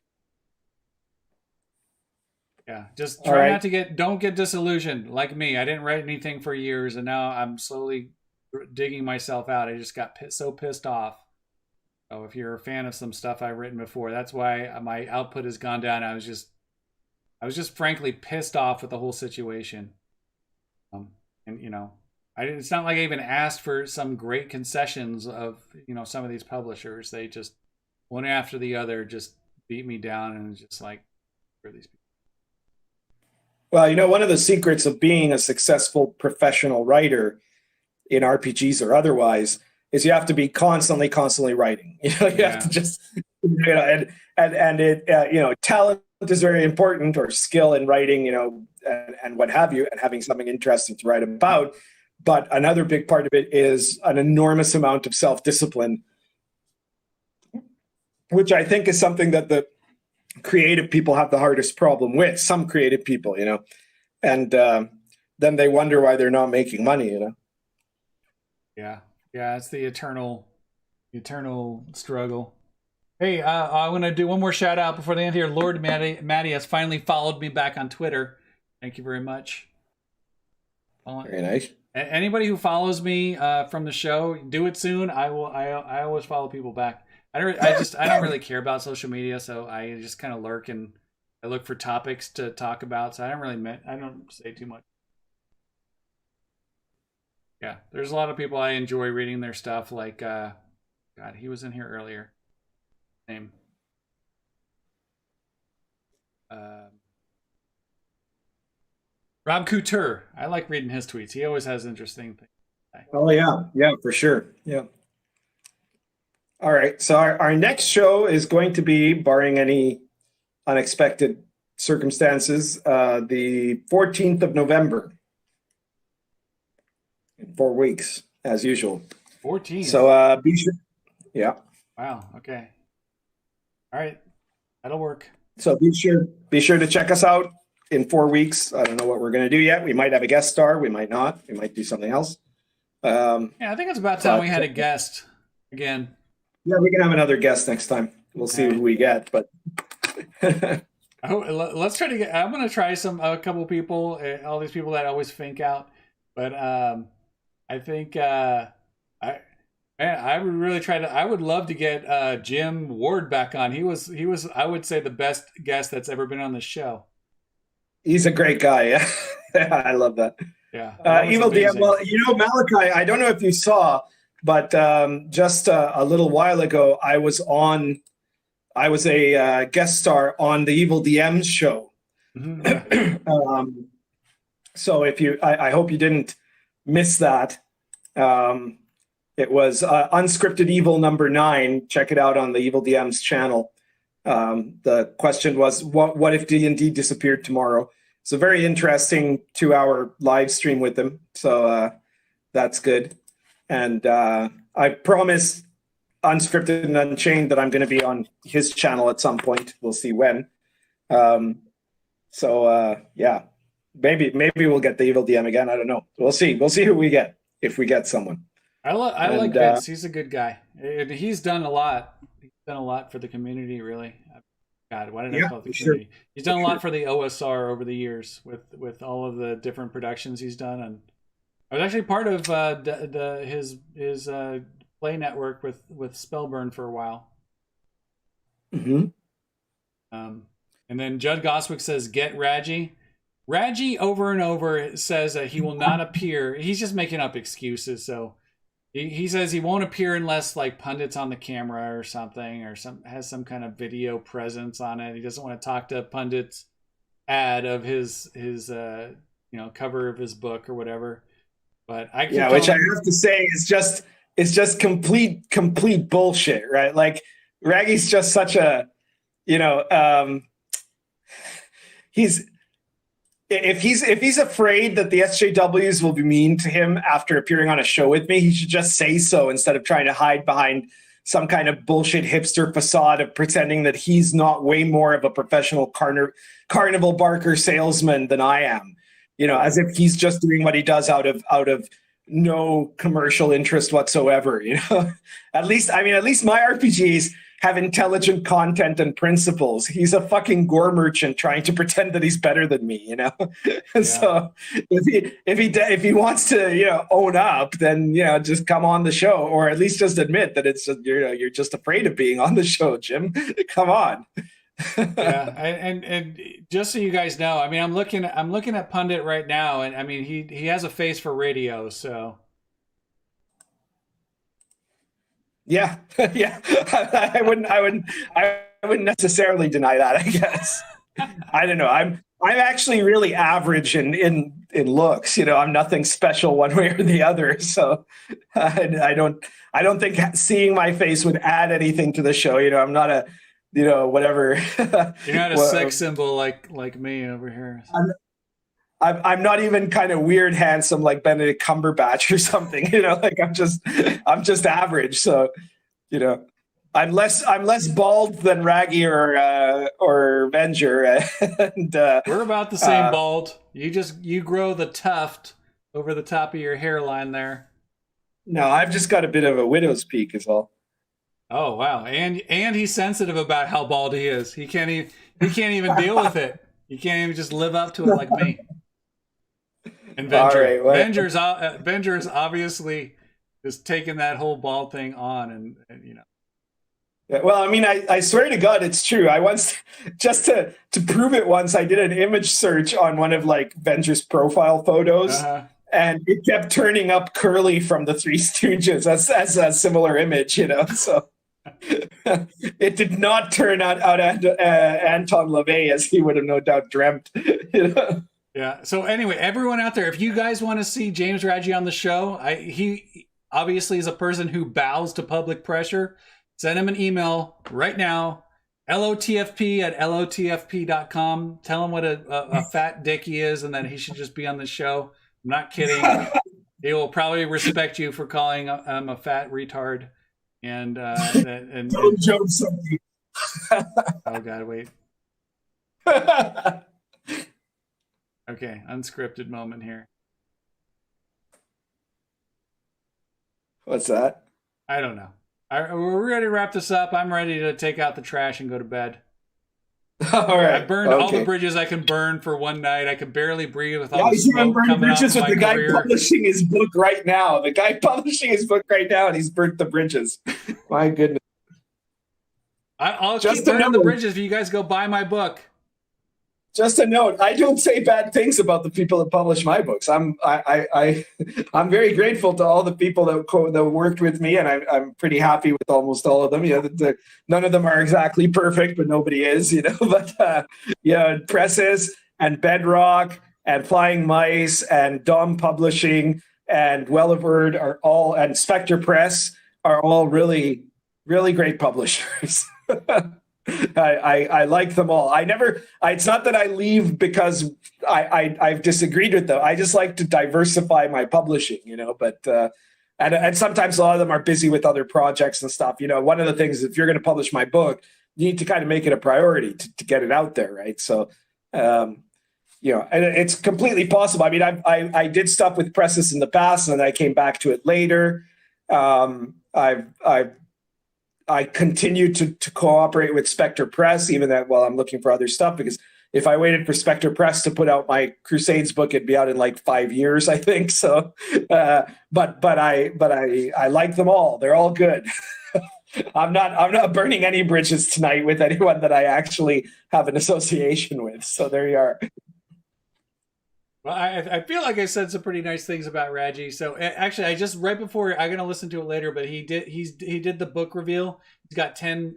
Yeah, just try not to don't get disillusioned like me. I didn't write anything for years, and now I'm slowly digging myself out. I just got so pissed off. So if you're a fan of some stuff I've written before, that's why my output has gone down. I was just frankly pissed off with the whole situation. And you know, it's not like I even asked for some great concessions of, you know, some of these publishers. They just one after the other just beat me down, and just like, for these people. Well, you know, one of the secrets of being a successful professional writer in RPGs or otherwise is you have to be constantly writing. You know, you have to just, you know, and it, you know, talent is very important, or skill in writing, you know, and what have you, and having something interesting to write about. But another big part of it is an enormous amount of self-discipline, which I think is something that the creative people have the hardest problem with. Some creative people, you know, and then they wonder why they're not making money, you know. Yeah, it's the eternal struggle. Hey, I'm gonna do one more shout out before the end here. Lord Matty has finally followed me back on Twitter. Thank you very much. Very nice. Anybody who follows me from the show, do it soon. I always follow people back. I don't really care about social media, so I just kind of lurk and I look for topics to talk about. So I don't say too much. Yeah, there's a lot of people I enjoy reading their stuff. Like, God, he was in here earlier. Name. Rob Couture. I like reading his tweets. He always has interesting things. Oh yeah, for sure. Yeah. All right. So our next show is going to be, barring any unexpected circumstances, the 14th of November. In 4 weeks, as usual. 14. So be sure. Yeah. Wow. Okay. All right. That'll work. So be sure to check us out in 4 weeks. I don't know what we're going to do yet. We might have a guest star. We might not. We might do something else. Yeah, I think it's about time we had a guest again. Yeah, we can have another guest next time. We'll see who we get, but let's try to get. I'm going to try a couple people, all these people that always fink out, but I think I would really try to. I would love to get Jim Ward back on. He was I would say the best guest that's ever been on the show. He's a great guy. Yeah, I love that. Yeah, Evil DM. Well, you know, Malachi, I don't know if you saw, but just a little while ago, I was a guest star on the Evil DMs show. Mm-hmm. So I hope you didn't miss that. It was Unscripted Evil number 9. Check it out on the Evil DMs channel. The question was, what if D&D disappeared tomorrow? It's a very interesting 2-hour live stream with them. So that's good. And I promise Unscripted and Unchained that I'm going to be on his channel at some point. We'll see when. Yeah, maybe we'll get the Evil DM again. I don't know. We'll see. We'll see who we get, if we get someone. I like Vince. He's a good guy. He's done a lot. He's done a lot for the community, really. God, why did I call it the community? Sure. He's done a lot for the OSR over the years with all of the different productions he's done, and I was actually part of his play network with Spellburn for a while. Mm-hmm. And then Judd Goswick says, "Get Raji." Raji over and over says that he will not appear. He's just making up excuses. So he says he won't appear unless like pundits on the camera or something, or has some kind of video presence on it. He doesn't want to talk to pundits ad of his cover of his book or whatever. But which I have to say is just complete bullshit, right? Like Raggy's just such a, if he's afraid that the SJWs will be mean to him after appearing on a show with me, he should just say so instead of trying to hide behind some kind of bullshit hipster facade of pretending that he's not way more of a professional carnival barker salesman than I am. As if he's just doing what he does out of no commercial interest whatsoever. At least my RPGs have intelligent content and principles. He's a fucking gore merchant trying to pretend that he's better than me, Yeah. So if he wants to, own up, then, just come on the show, or at least just admit that it's just, you're just afraid of being on the show, Jim. Come on. Yeah, and just so you guys know, I'm looking at Pundit right now, and he has a face for radio, so. Yeah, yeah. I wouldn't necessarily deny that, I guess. I don't know. I'm actually really average in looks. You know, I'm nothing special one way or the other. So I don't think seeing my face would add anything to the show. You know, I'm not a, you know, whatever. You're not a sex symbol like me over here. I'm not even kind of weird handsome like Benedict Cumberbatch or something. You know, like I'm just average. So, you know. I'm less bald than Raggy or Venger, and we're about the same bald. You grow the tuft over the top of your hairline there. No, I've just got a bit of a widow's peak, is all. Oh wow, and he's sensitive about how bald he is. He can't even deal with it. He can't even just live up to it like me. And Venger, Venger's obviously just taking that whole bald thing on, and you know. Yeah, well, I mean, I swear to God, it's true. I once, just to prove it once, I did an image search on one of like Venger's profile photos, and it kept turning up Curly from the Three Stooges as a similar image, you know. So it did not turn out Anton LaVey as he would have no doubt dreamt. You know? Yeah. So anyway, everyone out there, if you guys want to see James Raggi on the show, he obviously is a person who bows to public pressure. Send him an email right now, lotfp@lotfp.com. Tell him what a fat dick he is and that he should just be on the show. I'm not kidding. He will probably respect you for calling him a fat retard. And don't joke something. Oh God, wait. Okay, unscripted moment here. What's that? I don't know. We're ready to wrap this up. I'm ready to take out the trash and go to bed. All right. I burned all the bridges I can burn for one night. I could barely breathe with all the smoke coming out of my the guy career. publishing his book right now. The guy publishing his book right now, and he's burnt the bridges. My goodness. I'll keep burning the bridges if you guys go buy my book. Just a note: I don't say bad things about the people that publish my books. I'm very grateful to all the people that worked with me, and I'm pretty happy with almost all of them. You know, none of them are exactly perfect, but nobody is. You know, but yeah, Presses and Bedrock and Flying Mice and Dom Publishing and Wellivered are all, and Spectre Press are all really, really great publishers. I like them all. It's not that I leave because I've disagreed with them. I just like to diversify my publishing, you know, but, and sometimes a lot of them are busy with other projects and stuff. You know, one of the things, if you're going to publish my book, you need to kind of make it a priority to get it out there. Right. So, you know, and it's completely possible. I mean, I did stuff with Presses in the past and then I came back to it later. I continue to cooperate with Spectre Press, even that while I'm looking for other stuff, because if I waited for Spectre Press to put out my Crusades book, it'd be out in like 5 years, I think. So, but I like them all. They're all good. I'm not burning any bridges tonight with anyone that I actually have an association with. So there you are. Well, I feel like I said some pretty nice things about Raggi. So actually, I just right before I'm gonna listen to it later, but he did the book reveal. He's got a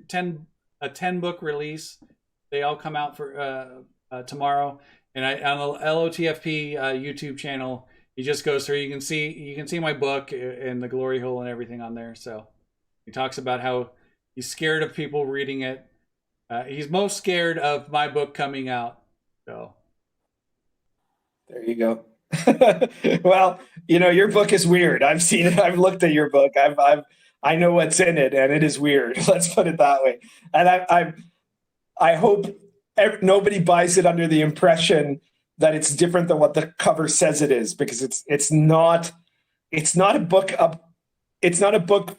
10 book release. They all come out for tomorrow, and on the LOTFP YouTube channel, he just goes through. You can see my book and the glory hole and everything on there. So he talks about how he's scared of people reading it. He's most scared of my book coming out. So. There you go. Well, you know, your book is weird. I've seen it. I've looked at your book. I know what's in it, and it is weird. Let's put it that way. And I hope nobody buys it under the impression that it's different than what the cover says it is, because it's not a book it's not a book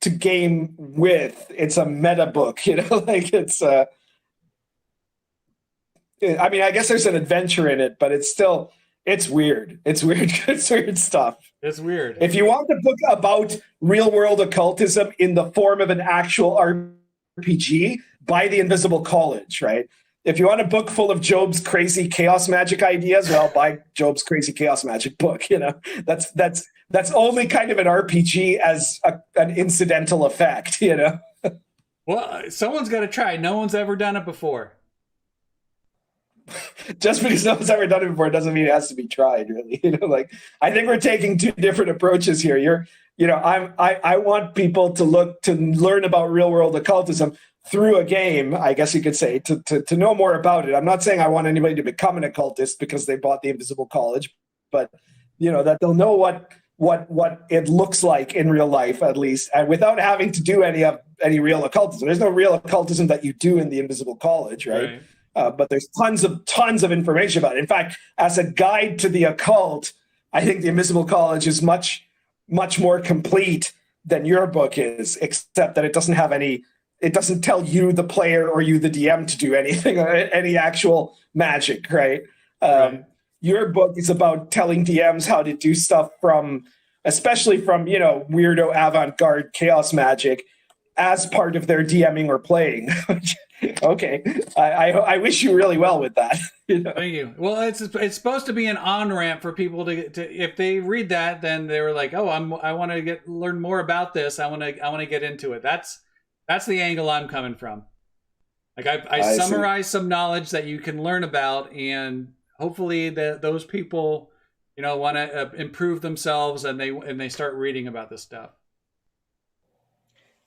to game with. It's a meta book, you know, like it's I mean, I guess there's an adventure in it, but it's weird. It's weird. It's weird stuff. It's weird. If you want a book about real world occultism in the form of an actual RPG, buy The Invisible College, right? If you want a book full of Job's crazy chaos magic ideas, well, buy Job's crazy chaos magic book. You know, that's only kind of an RPG as an incidental effect, you know? Well, someone's got to try. No one's ever done it before. just because no one's ever done it before doesn't mean it has to be tried, really. Like, I think we're taking two different approaches here. I want people to learn about real world occultism through a game, I guess you could say, to know more about it. I'm not saying I want anybody to become an occultist because they bought the Invisible College, but that they'll know what it looks like in real life, at least, and without having to do any real occultism. There's no real occultism that you do in the Invisible College, right? But there's tons of information about it. In fact, as a guide to the occult, I think the Invisible College is much more complete than your book is, except that it doesn't have any. It doesn't tell you, the player, or you, the DM, to do anything, any actual magic, right? Your book is about telling DMs how to do stuff especially from weirdo avant-garde chaos magic as part of their DMing or playing. Okay, I wish you really well with that. Thank you. Well, it's supposed to be an on-ramp for people to if they read that, then they were like, oh, I want to learn more about this. I want to get into it. That's the angle I'm coming from. Like I summarize some knowledge that you can learn about, and hopefully those people, want to improve themselves, and they start reading about this stuff.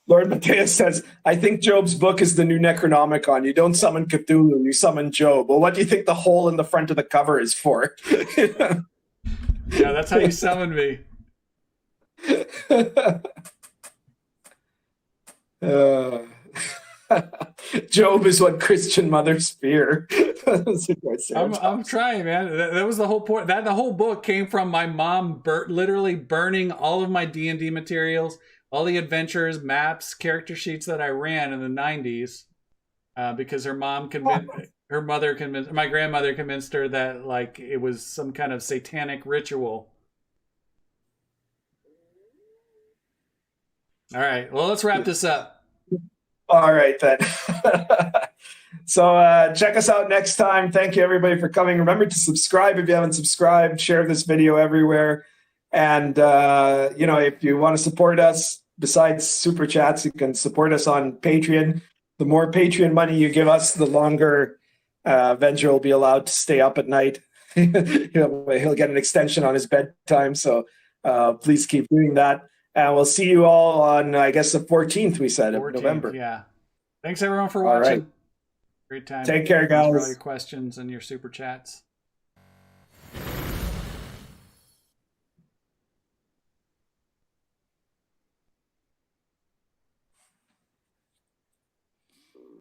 Lord Mateus says, I think Job's book is the new Necronomicon. You don't summon Cthulhu, you summon Job. Well, what do you think the hole in the front of the cover is for? Yeah, that's how you summon me. Job is what Christian mothers fear. I'm trying, man. That was the whole point. The whole book came from my mom literally burning all of my D&D materials, all the adventures, maps, character sheets that I ran in the 90s, because her mom my grandmother convinced her that like it was some kind of satanic ritual. All right, well, let's wrap this up. All right, then. So check us out next time. Thank you, everybody, for coming. Remember to subscribe if you haven't subscribed. Share this video everywhere. And, if you want to support us, besides Super Chats, you can support us on Patreon. The more Patreon money you give us, the longer Venger will be allowed to stay up at night. He'll get an extension on his bedtime. So please keep doing that. And we'll see you all on, I guess, the 14th, we said, of November. Yeah. Thanks, everyone, for watching. All right. Great time. Take care, guys. Thanks for all your questions and your Super Chats.